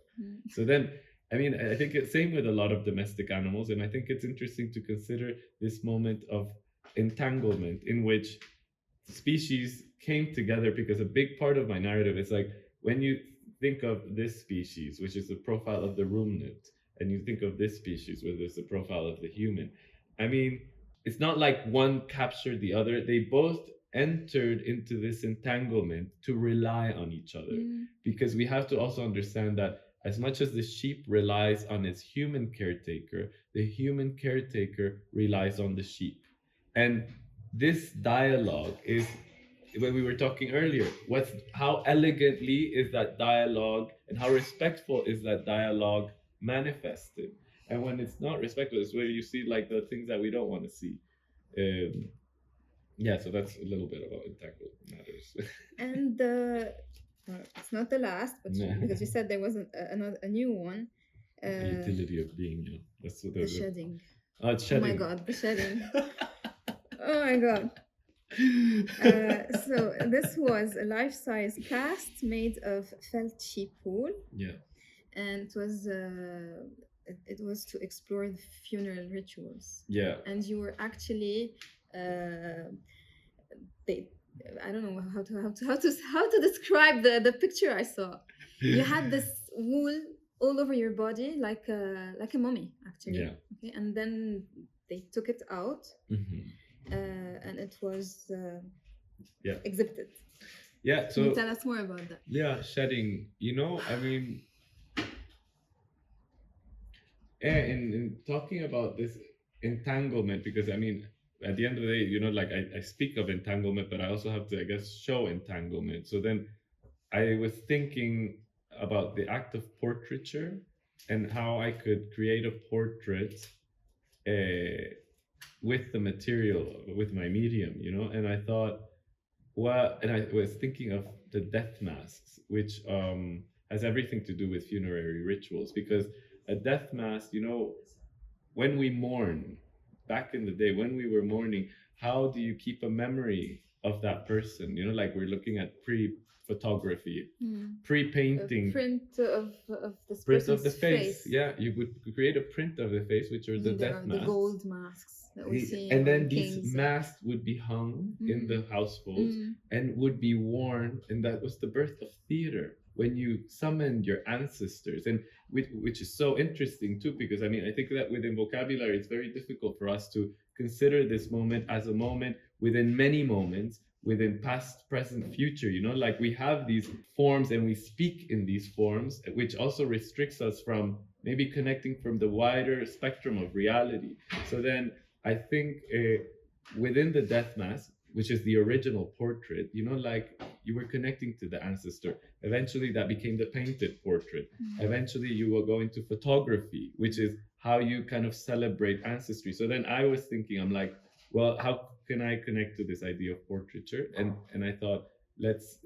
So then, I mean, I think it's same with a lot of domestic animals, and I think it's interesting to consider this moment of entanglement in which species came together because a big part of my narrative is like when you think of this species, which is the profile of the ruminant, and you think of this species, which is the profile of the human. I mean, it's not like one captured the other. They both entered into this entanglement to rely on each other. Because we have to also understand that as much as the sheep relies on its human caretaker, the human caretaker relies on the sheep. And this dialogue is, when we were talking earlier, how elegantly is that dialogue and how respectful is that dialogue manifested. And when it's not respectful, it's where you see like the things that we don't want to see. Yeah, so that's a little bit about entangled matters. And it's not the last, but because you said there was a new one. The utility of being, yeah. That's what the shedding. Oh, it's shedding. Oh my god, the shedding. Oh my god. So this was a life-size cast made of felt sheep wool. Yeah. And it was to explore the funeral rituals. Yeah. And you were actually I don't know how to describe the picture I saw. You had this wool all over your body like a mummy, actually. Yeah. Okay, and then they took it out. And it was exhibited. Yeah, so can you tell us more about that? Yeah, shedding. I mean, in talking about this entanglement, because I mean, at the end of the day, like I speak of entanglement, but I also have to, I guess, show entanglement. So then I was thinking about the act of portraiture and how I could create a portrait with the material, with my medium, and I thought, and I was thinking of the death masks, which has everything to do with funerary rituals, because a death mask, when we mourn, back in the day, when we were mourning, how do you keep a memory of that person? Like we're looking at pre-photography, pre-painting. A print of this print of the face. Yeah, you would create a print of the face, which are the death masks. The gold masks that we see. And then these masks would be hung in the households and would be worn, and that was the birth of theater, when you summoned your ancestors, and which is so interesting too, because I mean, I think that within vocabulary, it's very difficult for us to consider this moment as a moment within many moments, within past, present, future, like we have these forms and we speak in these forms, which also restricts us from maybe connecting from the wider spectrum of reality. So then I think within the death mask, which is the original portrait, like you were connecting to the ancestor. Eventually that became the painted portrait. Eventually you will go into photography, which is how you kind of celebrate ancestry. So then I was thinking, I'm like, well, how can I connect to this idea of portraiture? And I thought, let's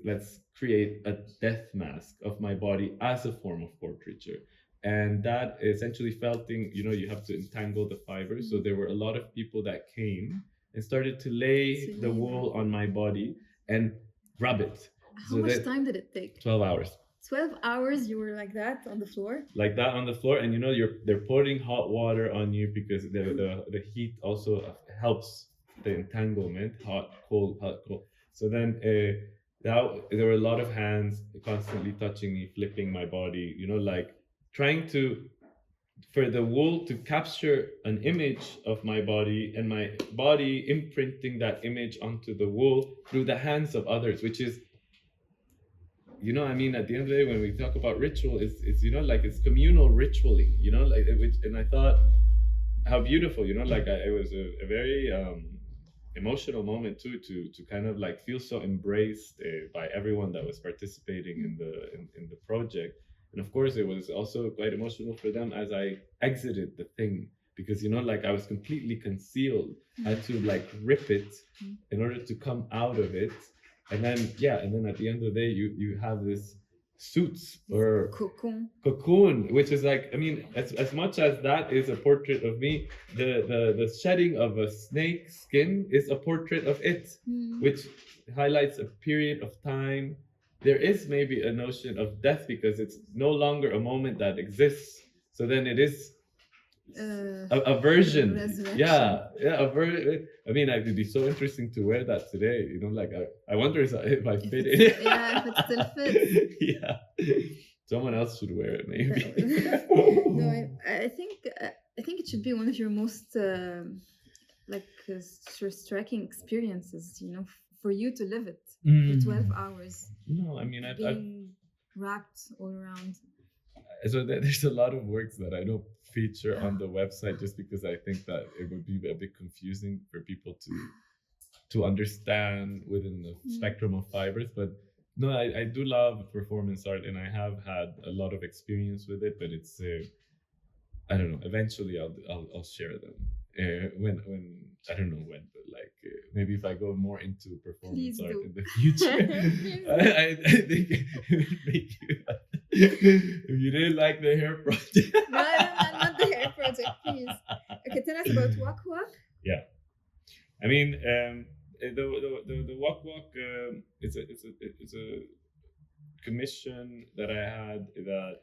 create a death mask of my body as a form of portraiture. And that essentially felting, you have to entangle the fibers. So there were a lot of people that came and started to lay the wool on my body and rub it. How much time did it take? 12 hours. 12 hours you were like that on the floor? Like that on the floor, and they're pouring hot water on you because the heat also helps the entanglement, hot, cold. So then there were a lot of hands constantly touching me, flipping my body, like trying for the wool to capture an image of my body, and my body imprinting that image onto the wool through the hands of others, which is, I mean, at the end of the day, when we talk about ritual, it's like it's communal ritualing, and I thought how beautiful, like it was a very emotional moment too, to kind of like feel so embraced by everyone that was participating in the project. And of course, it was also quite emotional for them as I exited the thing, because, like I was completely concealed. I had to like rip it in order to come out of it. And then, at the end of the day, you have this suits or cocoon, which is like, I mean, as much as that is a portrait of me, the shedding of a snake skin is a portrait of it, which highlights a period of time. There is maybe a notion of death because it's no longer a moment that exists. So then it is a version. Resurrection. A version. I mean, it would be so interesting to wear that today. You know, like I wonder if I fit in. If it still fits. Yeah. Someone else should wear it, maybe. No, I think it should be one of your most striking experiences. You know, for you to live it for 12 hours. No, I mean, being wrapped all around. So there's a lot of works that I don't feature on the website just because I think that it would be a bit confusing for people to understand within the spectrum of fibers. But no, I do love performance art, and I have had a lot of experience with it. But it's I don't know. Eventually, I'll share them when I don't know when, but like maybe if I go more into performance art in the future. I think it would make you. If you didn't like the hair project. No, not the hair project, please. Okay, tell us about Wak Wak. Yeah, I mean, the Wak Wak. It's a commission that I had that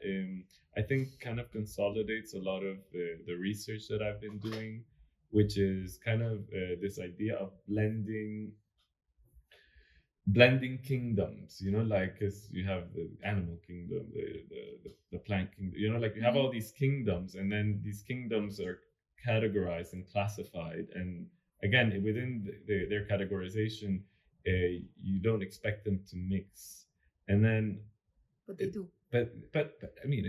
I think kind of consolidates a lot of the research that I've been doing, which is kind of this idea of blending kingdoms, you know, like because you have the animal kingdom, the plant kingdom, you know, like you have all these kingdoms, and then these kingdoms are categorized and classified, and again within their categorization, you don't expect them to mix, and then but they do. But I mean,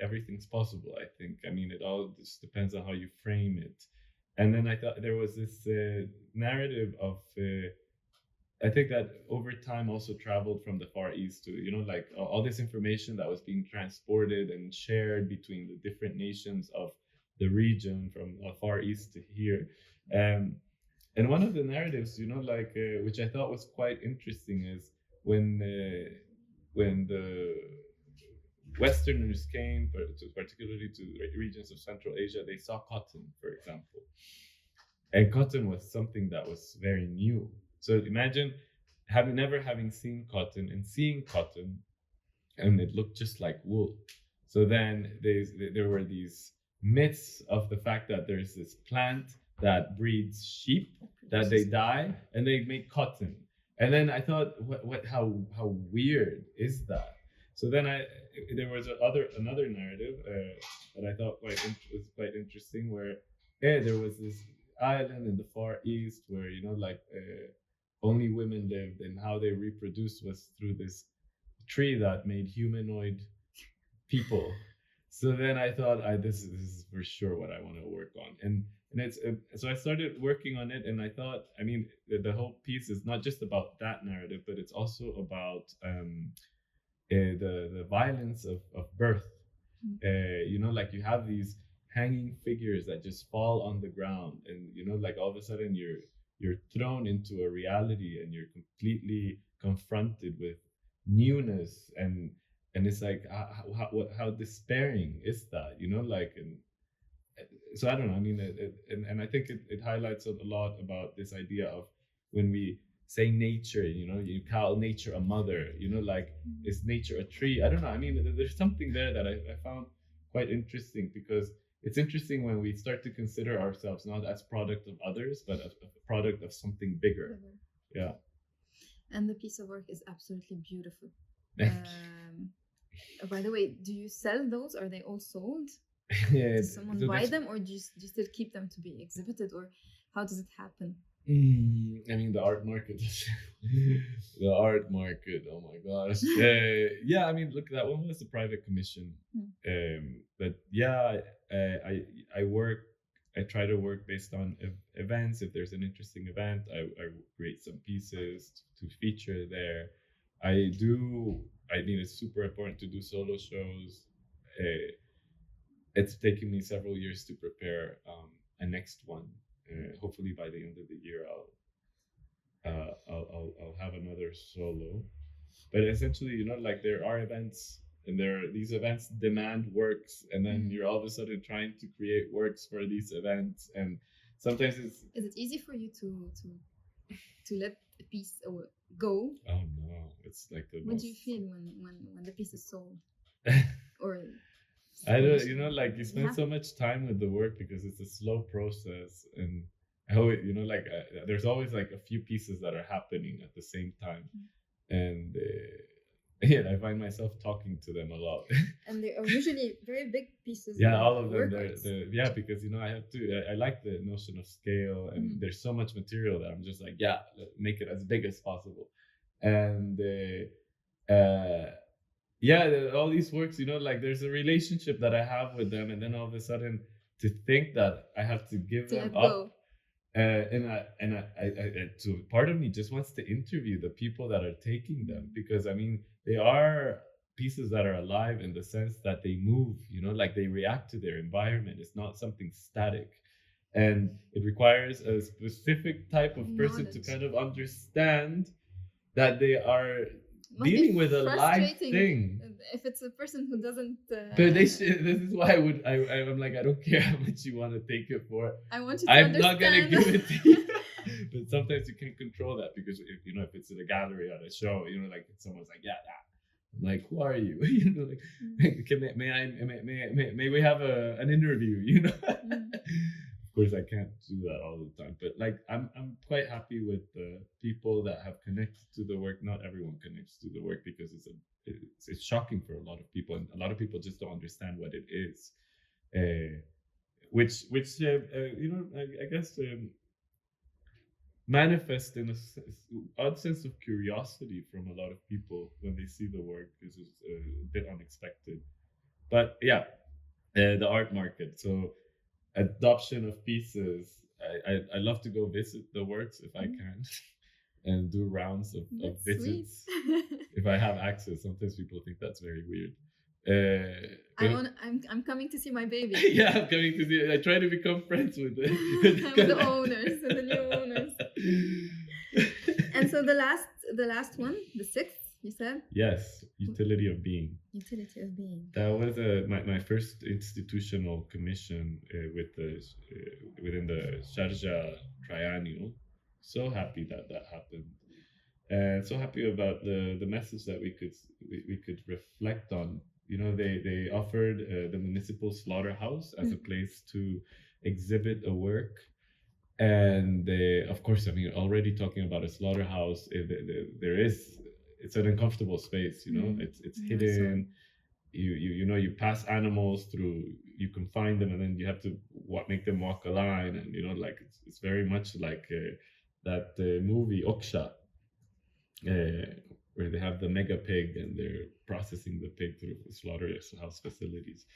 everything's possible. I think. I mean, it all just depends on how you frame it. And then I thought there was this narrative of. I think that over time also traveled from the Far East to, you know, like all this information that was being transported and shared between the different nations of the region from Far East to here. And one of the narratives, you know, like which I thought was quite interesting is when the Westerners came, particularly to the regions of Central Asia, they saw cotton, for example. And cotton was something that was very new. So imagine never having seen cotton and seeing cotton, and it looked just like wool. So then there were these myths of the fact that there's this plant that breeds sheep, that they die, and they make cotton. And then I thought, how weird is that? So then there was another narrative that I thought was quite interesting, where there was this island in the Far East where, you know, like only women lived, and how they reproduced was through this tree that made humanoid people. So then I thought, this is for sure what I want to work on, and it's so I started working on it, and I thought, I mean, the whole piece is not just about that narrative, but it's also about the violence of birth. You know, like you have these hanging figures that just fall on the ground, and you know, like all of a sudden you're thrown into a reality, and you're completely confronted with newness, and it's like how despairing is that, you know, like, and so I don't know. I mean, and I think it highlights a lot about this idea of when we say nature, you know, you call nature a mother, you know, like, is nature a tree? I don't know. I mean, there's something there that I found quite interesting, because it's interesting when we start to consider ourselves not as product of others, but as a product of something bigger. Yeah. And the piece of work is absolutely beautiful. By the way, do you sell those? Are they all sold? Yeah, does someone buy them, or do you still keep them to be exhibited, or how does it happen? I mean, the art market. The art market, oh my gosh. Yeah, I mean, look, that one was a private commission. But yeah, I try to work based on events. If there's an interesting event, I create some pieces to feature there. I mean, it's super important to do solo shows. It's taken me several years to prepare a next one. Hopefully by the end of the year, I'll have another solo. But essentially, you know, like there are events, and these events demand works, and then you're all of a sudden trying to create works for these events, and sometimes it's. Is it easy for you to let a piece go? Oh no, it's like the. What do you feel when the piece is sold? Or I don't, like you spend so much time with the work because it's a slow process, and I always, there's always like a few pieces that are happening at the same time, and yeah, I find myself talking to them a lot. And they are usually very big pieces. Yeah, all of them. Yeah, because I have to. I like the notion of scale, and there's so much material that I'm just like, yeah, make it as big as possible, and yeah, all these works, like there's a relationship that I have with them, and then all of a sudden to think that I have to give them up, so part of me just wants to interview the people that are taking them, because they are pieces that are alive in the sense that they move, like they react to their environment. It's not something static, and it requires a specific type of person to kind of understand that they are dealing with a live thing. If it's a person who doesn't. But this is why I'm like, I don't care how much you want to take it for. I want you to I'm understand. not gonna give it to you. But sometimes you can't control that, because if it's in a gallery or a show, like someone's like, yeah, I'm like, who are you? Like, may we have an interview? Of course, I can't do that all the time, but like I'm quite happy with the people that have connected to the work. Not everyone connects to the work because it's shocking for a lot of people, and a lot of people just don't understand what it is, which I guess manifest in an odd sense of curiosity from a lot of people when they see the work. This is a bit unexpected, but yeah, the art market. So adoption of pieces. I love to go visit the works if I can, and do rounds of visits if I have access. Sometimes people think that's very weird. I'm coming to see my baby. Yeah, I'm coming to see. I try to become friends with the owners, with the new owners. And so the last one, the sixth, you said? Yes, utility of being. Utility of being. That was my first institutional commission within the Sharjah triennial. So happy that happened, and so happy about the message that we could reflect on. They offered the municipal slaughterhouse as a place to exhibit a work. And of course, already talking about a slaughterhouse, it's an uncomfortable space. It's hidden. You pass animals through. You confine them, and then you have to make them walk a line, and like it's very much like that movie Oksha, where they have the mega pig and they're processing the pig through slaughterhouse facilities.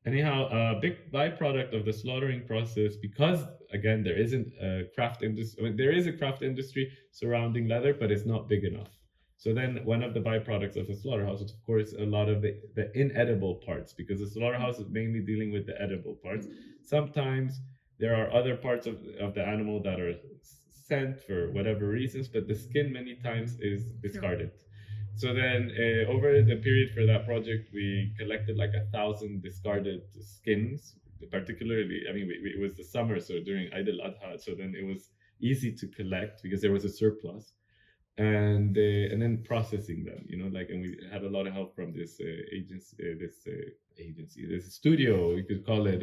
Anyhow, a big byproduct of the slaughtering process, because again there isn't a craft industry. There is a craft industry surrounding leather, but it's not big enough. So then one of the byproducts of the slaughterhouse is, of course, a lot of the inedible parts, because the slaughterhouse is mainly dealing with the edible parts. Sometimes there are other parts of the animal that are sent for whatever reasons, but the skin many times is discarded. So then over the period for that project, we collected like 1,000 discarded skins, particularly, it was the summer, so during Eid al-Adha, so then it was easy to collect because there was a surplus. And then processing them, and we had a lot of help from this agency, this studio, you could call it,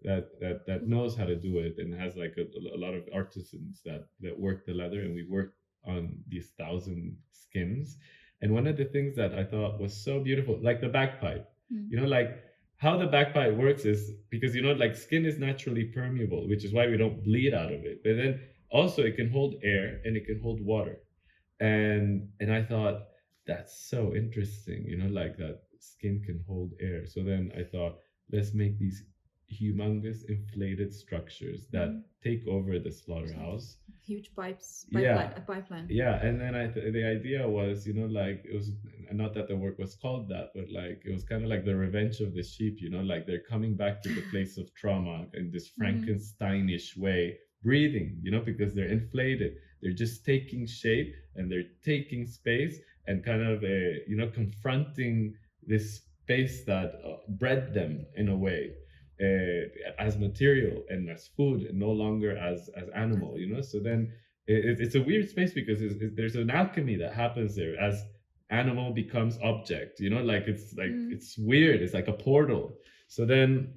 that knows how to do it, and has like a lot of artisans that work the leather, and we worked on these 1,000 skins. And one of the things that I thought was so beautiful, like the bagpipe, like how the bagpipe works is because, like skin is naturally permeable, which is why we don't bleed out of it. But then also it can hold air and it can hold water. And I thought, that's so interesting, like that skin can hold air. So then I thought, let's make these humongous inflated structures that take over the slaughterhouse. Huge pipes, a pipeline. Yeah, and then the idea was, it was not that the work was called that, but like it was kind of like the revenge of the sheep, like they're coming back to the place of trauma in this Frankensteinish way, breathing, because they're inflated. They're just taking shape and they're taking space and kind of, confronting this space that bred them in a way. As material and as food, and no longer as animal, So then it's a weird space because there's an alchemy that happens there as animal becomes object, like it's weird. It's like a portal. So then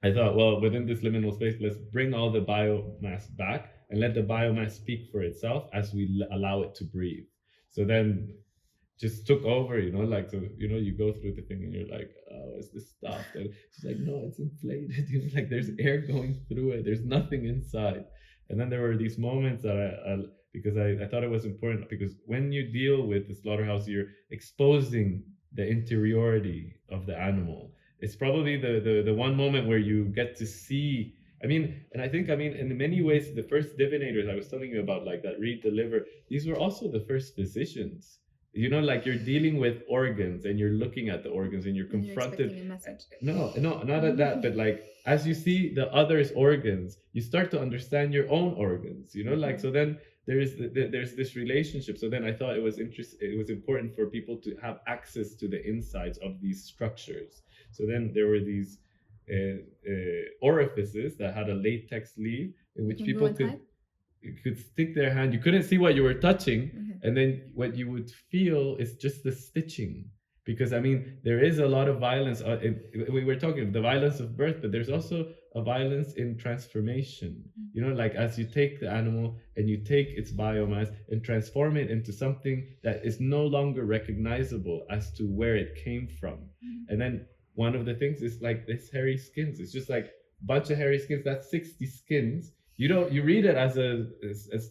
I thought, well, within this liminal space, let's bring all the biomass back and let the biomass speak for itself as we allow it to breathe. So then just took over, like, so, you go through the thing and you're like, oh, is this stuffed? And she's like, no, it's inflated. Like there's air going through it. There's nothing inside. And then there were these moments that because I thought it was important, because when you deal with the slaughterhouse, you're exposing the interiority of the animal. It's probably the one moment where you get to see. And I think, in many ways, the first divinators I was telling you about, like that read, deliver, these were also the first physicians. Like you're dealing with organs and you're looking at the organs and you're confronted. You're a message. No, not at that, but like as you see the other's organs, you start to understand your own organs. Like, so then there's this relationship. So then I thought it was important for people to have access to the insides of these structures. So then there were these orifices that had a latex sleeve in which people could stick their hand. You couldn't see what you were touching, and then what you would feel is just the stitching. Because there is a lot of violence. We were talking the violence of birth, but there's also a violence in transformation. Like as you take the animal and you take its biomass and transform it into something that is no longer recognizable as to where it came from. And then one of the things is like this hairy skins. It's just like a bunch of hairy skins. That's 60 skins. You read it as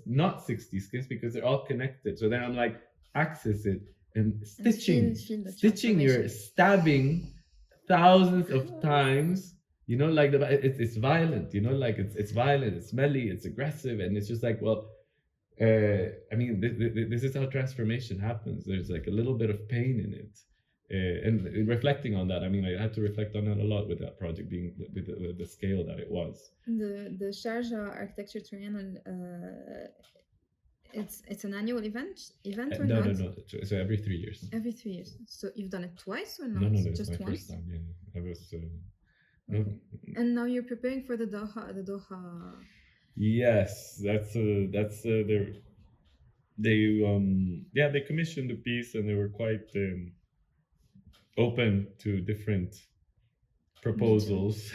not 60 skins because they're all connected. So then I'm like, access it. And stitching, you're stabbing thousands of times. Like it's violent. Like it's violent, it's smelly, it's aggressive, and it's just like, well, this is how transformation happens. There's like a little bit of pain in it, and reflecting on that. I had to reflect on that a lot with that project being with the scale that it was. The Sharjah Architecture Triennial. It's an annual event or no, not? No. So every 3 years. Every 3 years. So you've done it twice or not? No, just it's my once? first time. Yeah, I was. Okay. And now you're preparing for the Doha. Yes, that's they commissioned the piece and they were quite open to different proposals.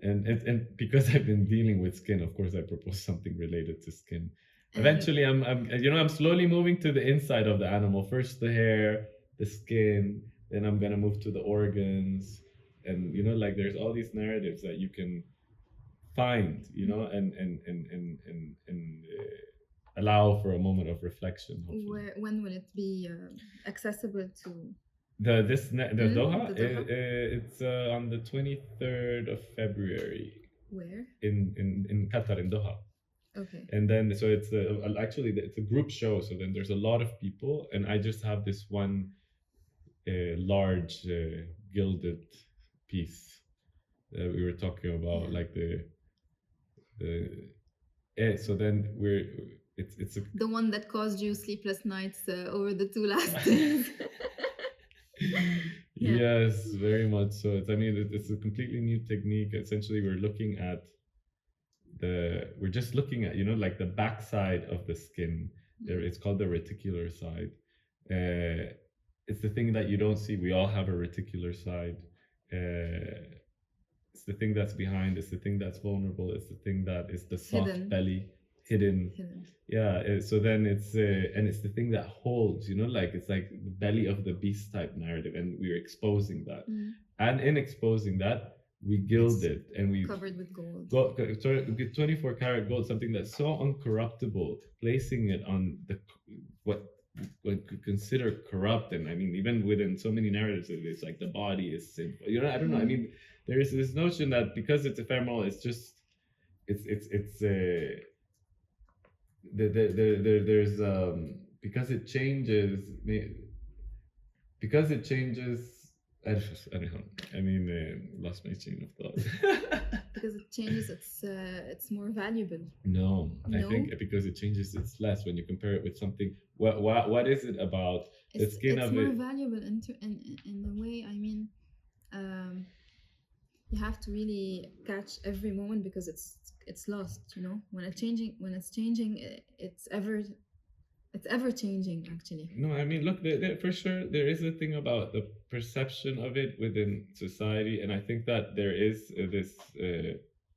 And because I've been dealing with skin, of course I proposed something related to skin. Eventually I'm slowly moving to the inside of the animal. First the hair, the skin, then I'm gonna move to the organs, and like there's all these narratives that you can find, and allow for a moment of reflection. Hopefully. When will it be accessible to the Doha? It's on the 23rd of February. Where? In Qatar, in Doha. Okay. And then so it's actually it's a group show. So then there's a lot of people, and I just have this one large gilded piece that we were talking about, like so then it's the one that caused you sleepless nights over the 2 last days. Yes, very much so. It's a completely new technique. Essentially, we're just looking at like the backside of the skin. It's called the reticular side. It's the thing that you don't see. We all have a reticular side. It's the thing that's behind. It's the thing that's vulnerable. It's the thing that is the soft belly, hidden. Yeah. So then it's the thing that holds. Like it's like the belly of the beast type narrative, and we're exposing that. And in exposing that, we gild it, and we covered with gold. 24 karat gold, something that's so uncorruptible, placing it on what could consider corrupt. And even within so many narratives, it's like the body is sinful. I don't know. There is this notion that because it's ephemeral, it's just there's because it changes. I don't know. Lost my chain of thought. Because it changes, it's more valuable. No, I think because it changes, it's less when you compare it with something. What is it about the skin of it? It's more valuable in the way. You have to really catch every moment because it's lost. When it's changing, it's ever changing. Actually. No, look, for sure there is a thing about perception of it within society, and I think that there is this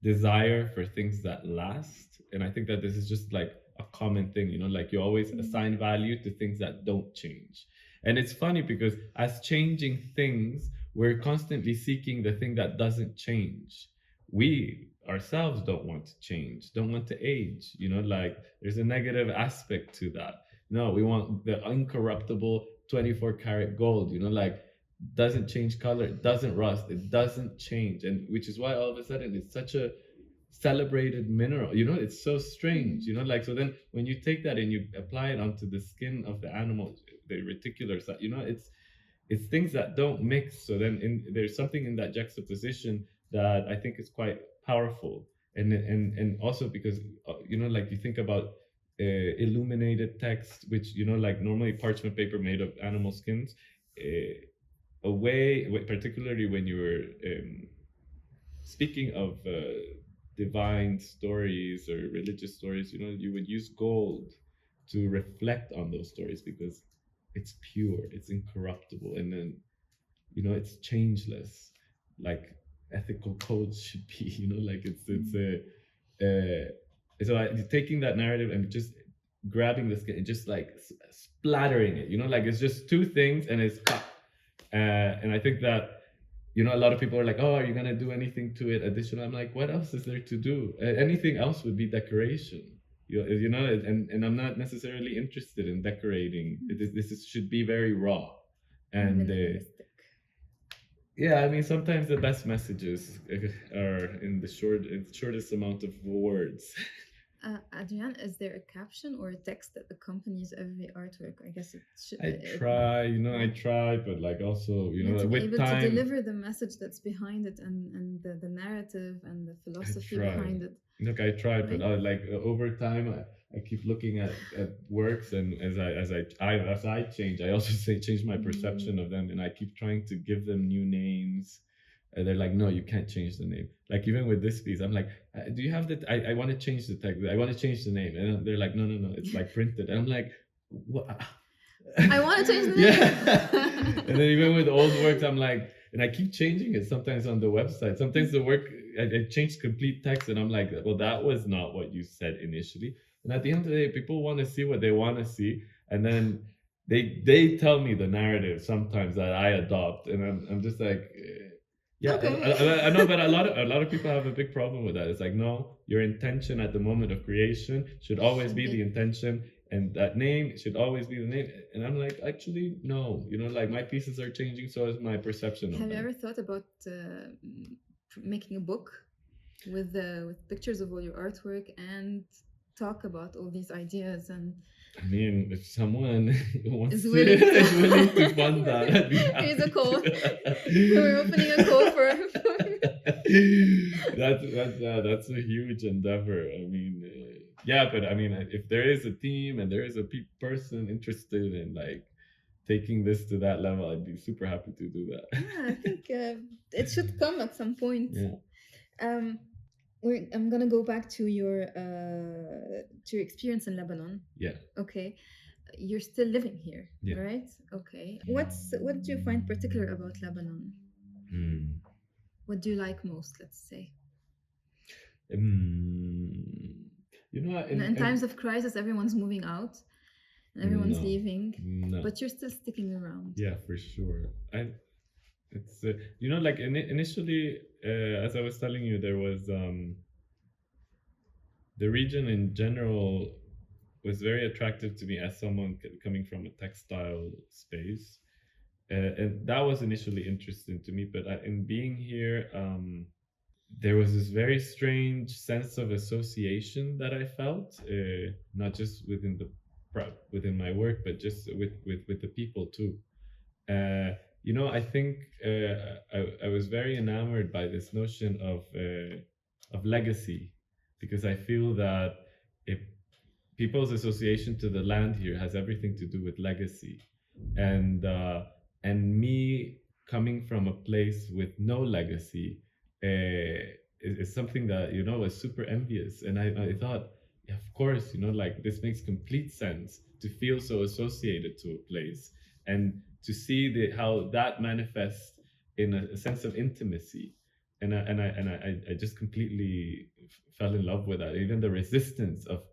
desire for things that last, and I think that this is just like a common thing, like you always assign value to things that don't change. And it's funny because as changing things, we're constantly seeking the thing that doesn't change. We ourselves don't want to change, don't want to age, like there's a negative aspect to that. No, we want the incorruptible 24 karat gold, like doesn't change color, it doesn't rust, it doesn't change. And which is why all of a sudden it's such a celebrated mineral, it's so strange, like so then when you take that and you apply it onto the skin of the animal, the reticulars, that it's things that don't mix. So then there's something in that juxtaposition that I think is quite powerful. And also because like you think about illuminated text, which like normally parchment paper made of animal skins, a way, particularly when you were speaking of divine stories or religious stories, you would use gold to reflect on those stories because it's pure, it's incorruptible, and then it's changeless, like ethical codes should be. Like it's so taking that narrative and just grabbing the skin and just like splattering it, like it's just two things and it's and I think that a lot of people are like, oh, are you gonna do anything to it additional? I'm like, what else is there to do? Anything else would be decoration. And I'm not necessarily interested in decorating. Should be very raw, and yeah, I mean sometimes the best messages are in the shortest amount of words. Adrian, is there a caption or a text that accompanies every artwork? I guess it should. I try, but like also, to with be able time, to deliver the message that's behind it and the narrative and the philosophy behind it. Look, I try, right? But like over time, I keep looking at works, and as I change, I also change my perception of them, and I keep trying to give them new names. And they're like, no, you can't change the name. Like even with this piece, I'm like, do you have the? I want to change the text. I want to change the name, and they're like, no, it's like printed. And I'm like, what? I want to change the name. Yeah. And then even with old works, I'm like, and I keep changing it. Sometimes on the website, sometimes the work I changed complete text, and I'm like, well, that was not what you said initially. And at the end of the day, people want to see what they want to see, and then they tell me the narrative sometimes that I adopt, and I'm just like. Yeah, okay. I know, but a lot of people have a big problem with that. It's like, no, your intention at the moment of creation should always be the intention, and that name should always be the name. And I'm like, actually, no. Like my pieces are changing, so is my perception. Have you ever thought about making a book with pictures of all your artwork and talk about all these ideas? And I mean, if someone is willing to fund that, here's a call. We're opening a call for. That's a huge endeavor. I mean, yeah, but I mean, if there is a team and there is a person interested in like taking this to that level, I'd be super happy to do that. Yeah, I think it should come at some point. Yeah. I'm gonna go back to your experience in Lebanon. Yeah. Okay. You're still living here, right? Okay. What did you find particular about Lebanon? What do you like most? Let's say. In times of crisis, everyone's moving out, and everyone's leaving. No. But you're still sticking around. Yeah, for sure. It's like initially, as I was telling you, there was the region in general was very attractive to me as someone coming from a textile space, and that was initially interesting to me. But in being here, there was this very strange sense of association that I felt, not just within my work, but just with the people too. I think I was very enamored by this notion of legacy, because I feel that people's association to the land here has everything to do with legacy, and me coming from a place with no legacy is something that was super envious, and I thought, yeah, of course, like this makes complete sense to feel so associated to a place. And to see how that manifests in a sense of intimacy, and I just completely fell in love with that. Even the resistance of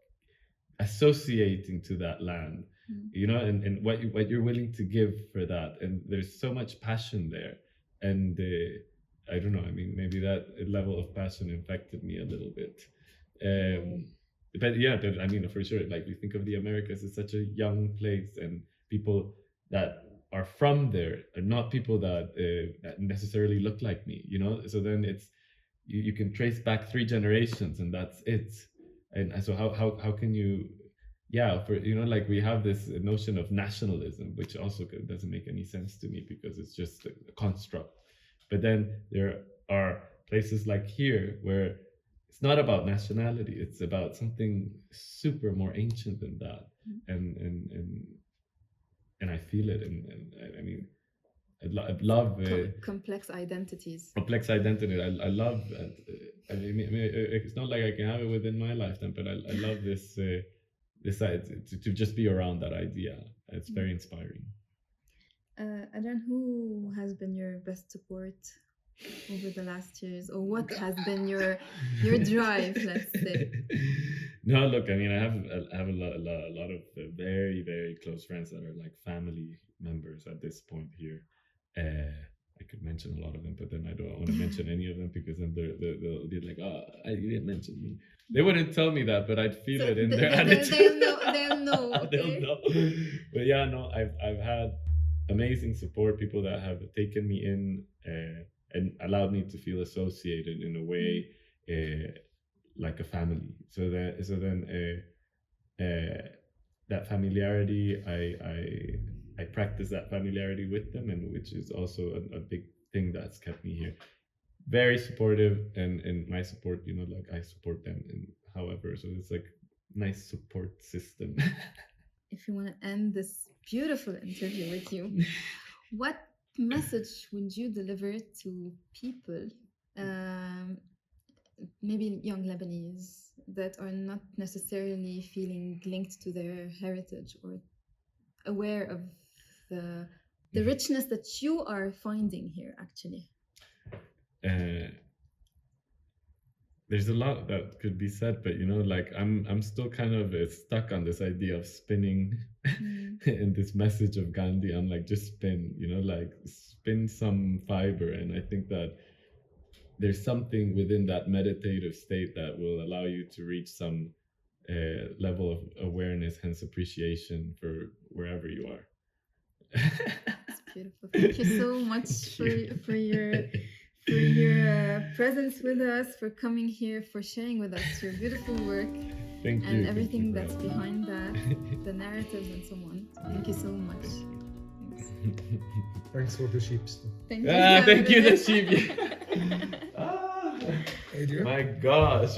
associating to that land, and what you're willing to give for that, and there's so much passion there, and I don't know. I mean, maybe that level of passion infected me a little bit. But yeah, I mean, for sure. Like, we think of the Americas as such a young place, and people that are from there are not people that necessarily look like me. So then it's you can trace back 3 generations, and that's it. And so how can you? Yeah, for like, we have this notion of nationalism, which also doesn't make any sense to me, because it's just a construct. But then there are places like here where it's not about nationality; it's about something super more ancient than that, and I feel it, and I mean, I love complex identities. Complex identity. I love. I mean, it's not like I can have it within my lifetime, but I love this. This to just be around that idea. It's very inspiring. Adrian, who has been your best support over the last years, or what has been your drive, let's say? No, look, I mean, I have a lot of very, very close friends that are like family members at this point here. I could mention a lot of them, but then I don't want to mention any of them, because then they'll be like, "Oh, you didn't mention me." They wouldn't tell me that, but I'd feel it in their attitude. They'll know. Okay? They'll know. But yeah, no, I've had amazing support, people that have taken me in and allowed me to feel associated in a way like a family. So then that familiarity, I practice that familiarity with them, and which is also a big thing that's kept me here. Very supportive, and my support, like, I support them in however. So it's like nice support system. If you want to end this beautiful interview with you, what message would you deliver to people, maybe young Lebanese, that are not necessarily feeling linked to their heritage, or aware of the richness that you are finding here, actually? There's a lot that could be said, but like, I'm still kind of stuck on this idea of spinning and this message of Gandhi. I'm like, just spin, like, spin some fiber, and I think that there's something within that meditative state that will allow you to reach some level of awareness, hence appreciation for wherever you are. That's beautiful. Thank you so much for your presence with us, for coming here, for sharing with us your beautiful work. Thank you. And everything that's behind that, the narratives and so on. Thank you so much. Thanks for the sheep. Thank you. Thank you, the sheep. Adrian? My gosh.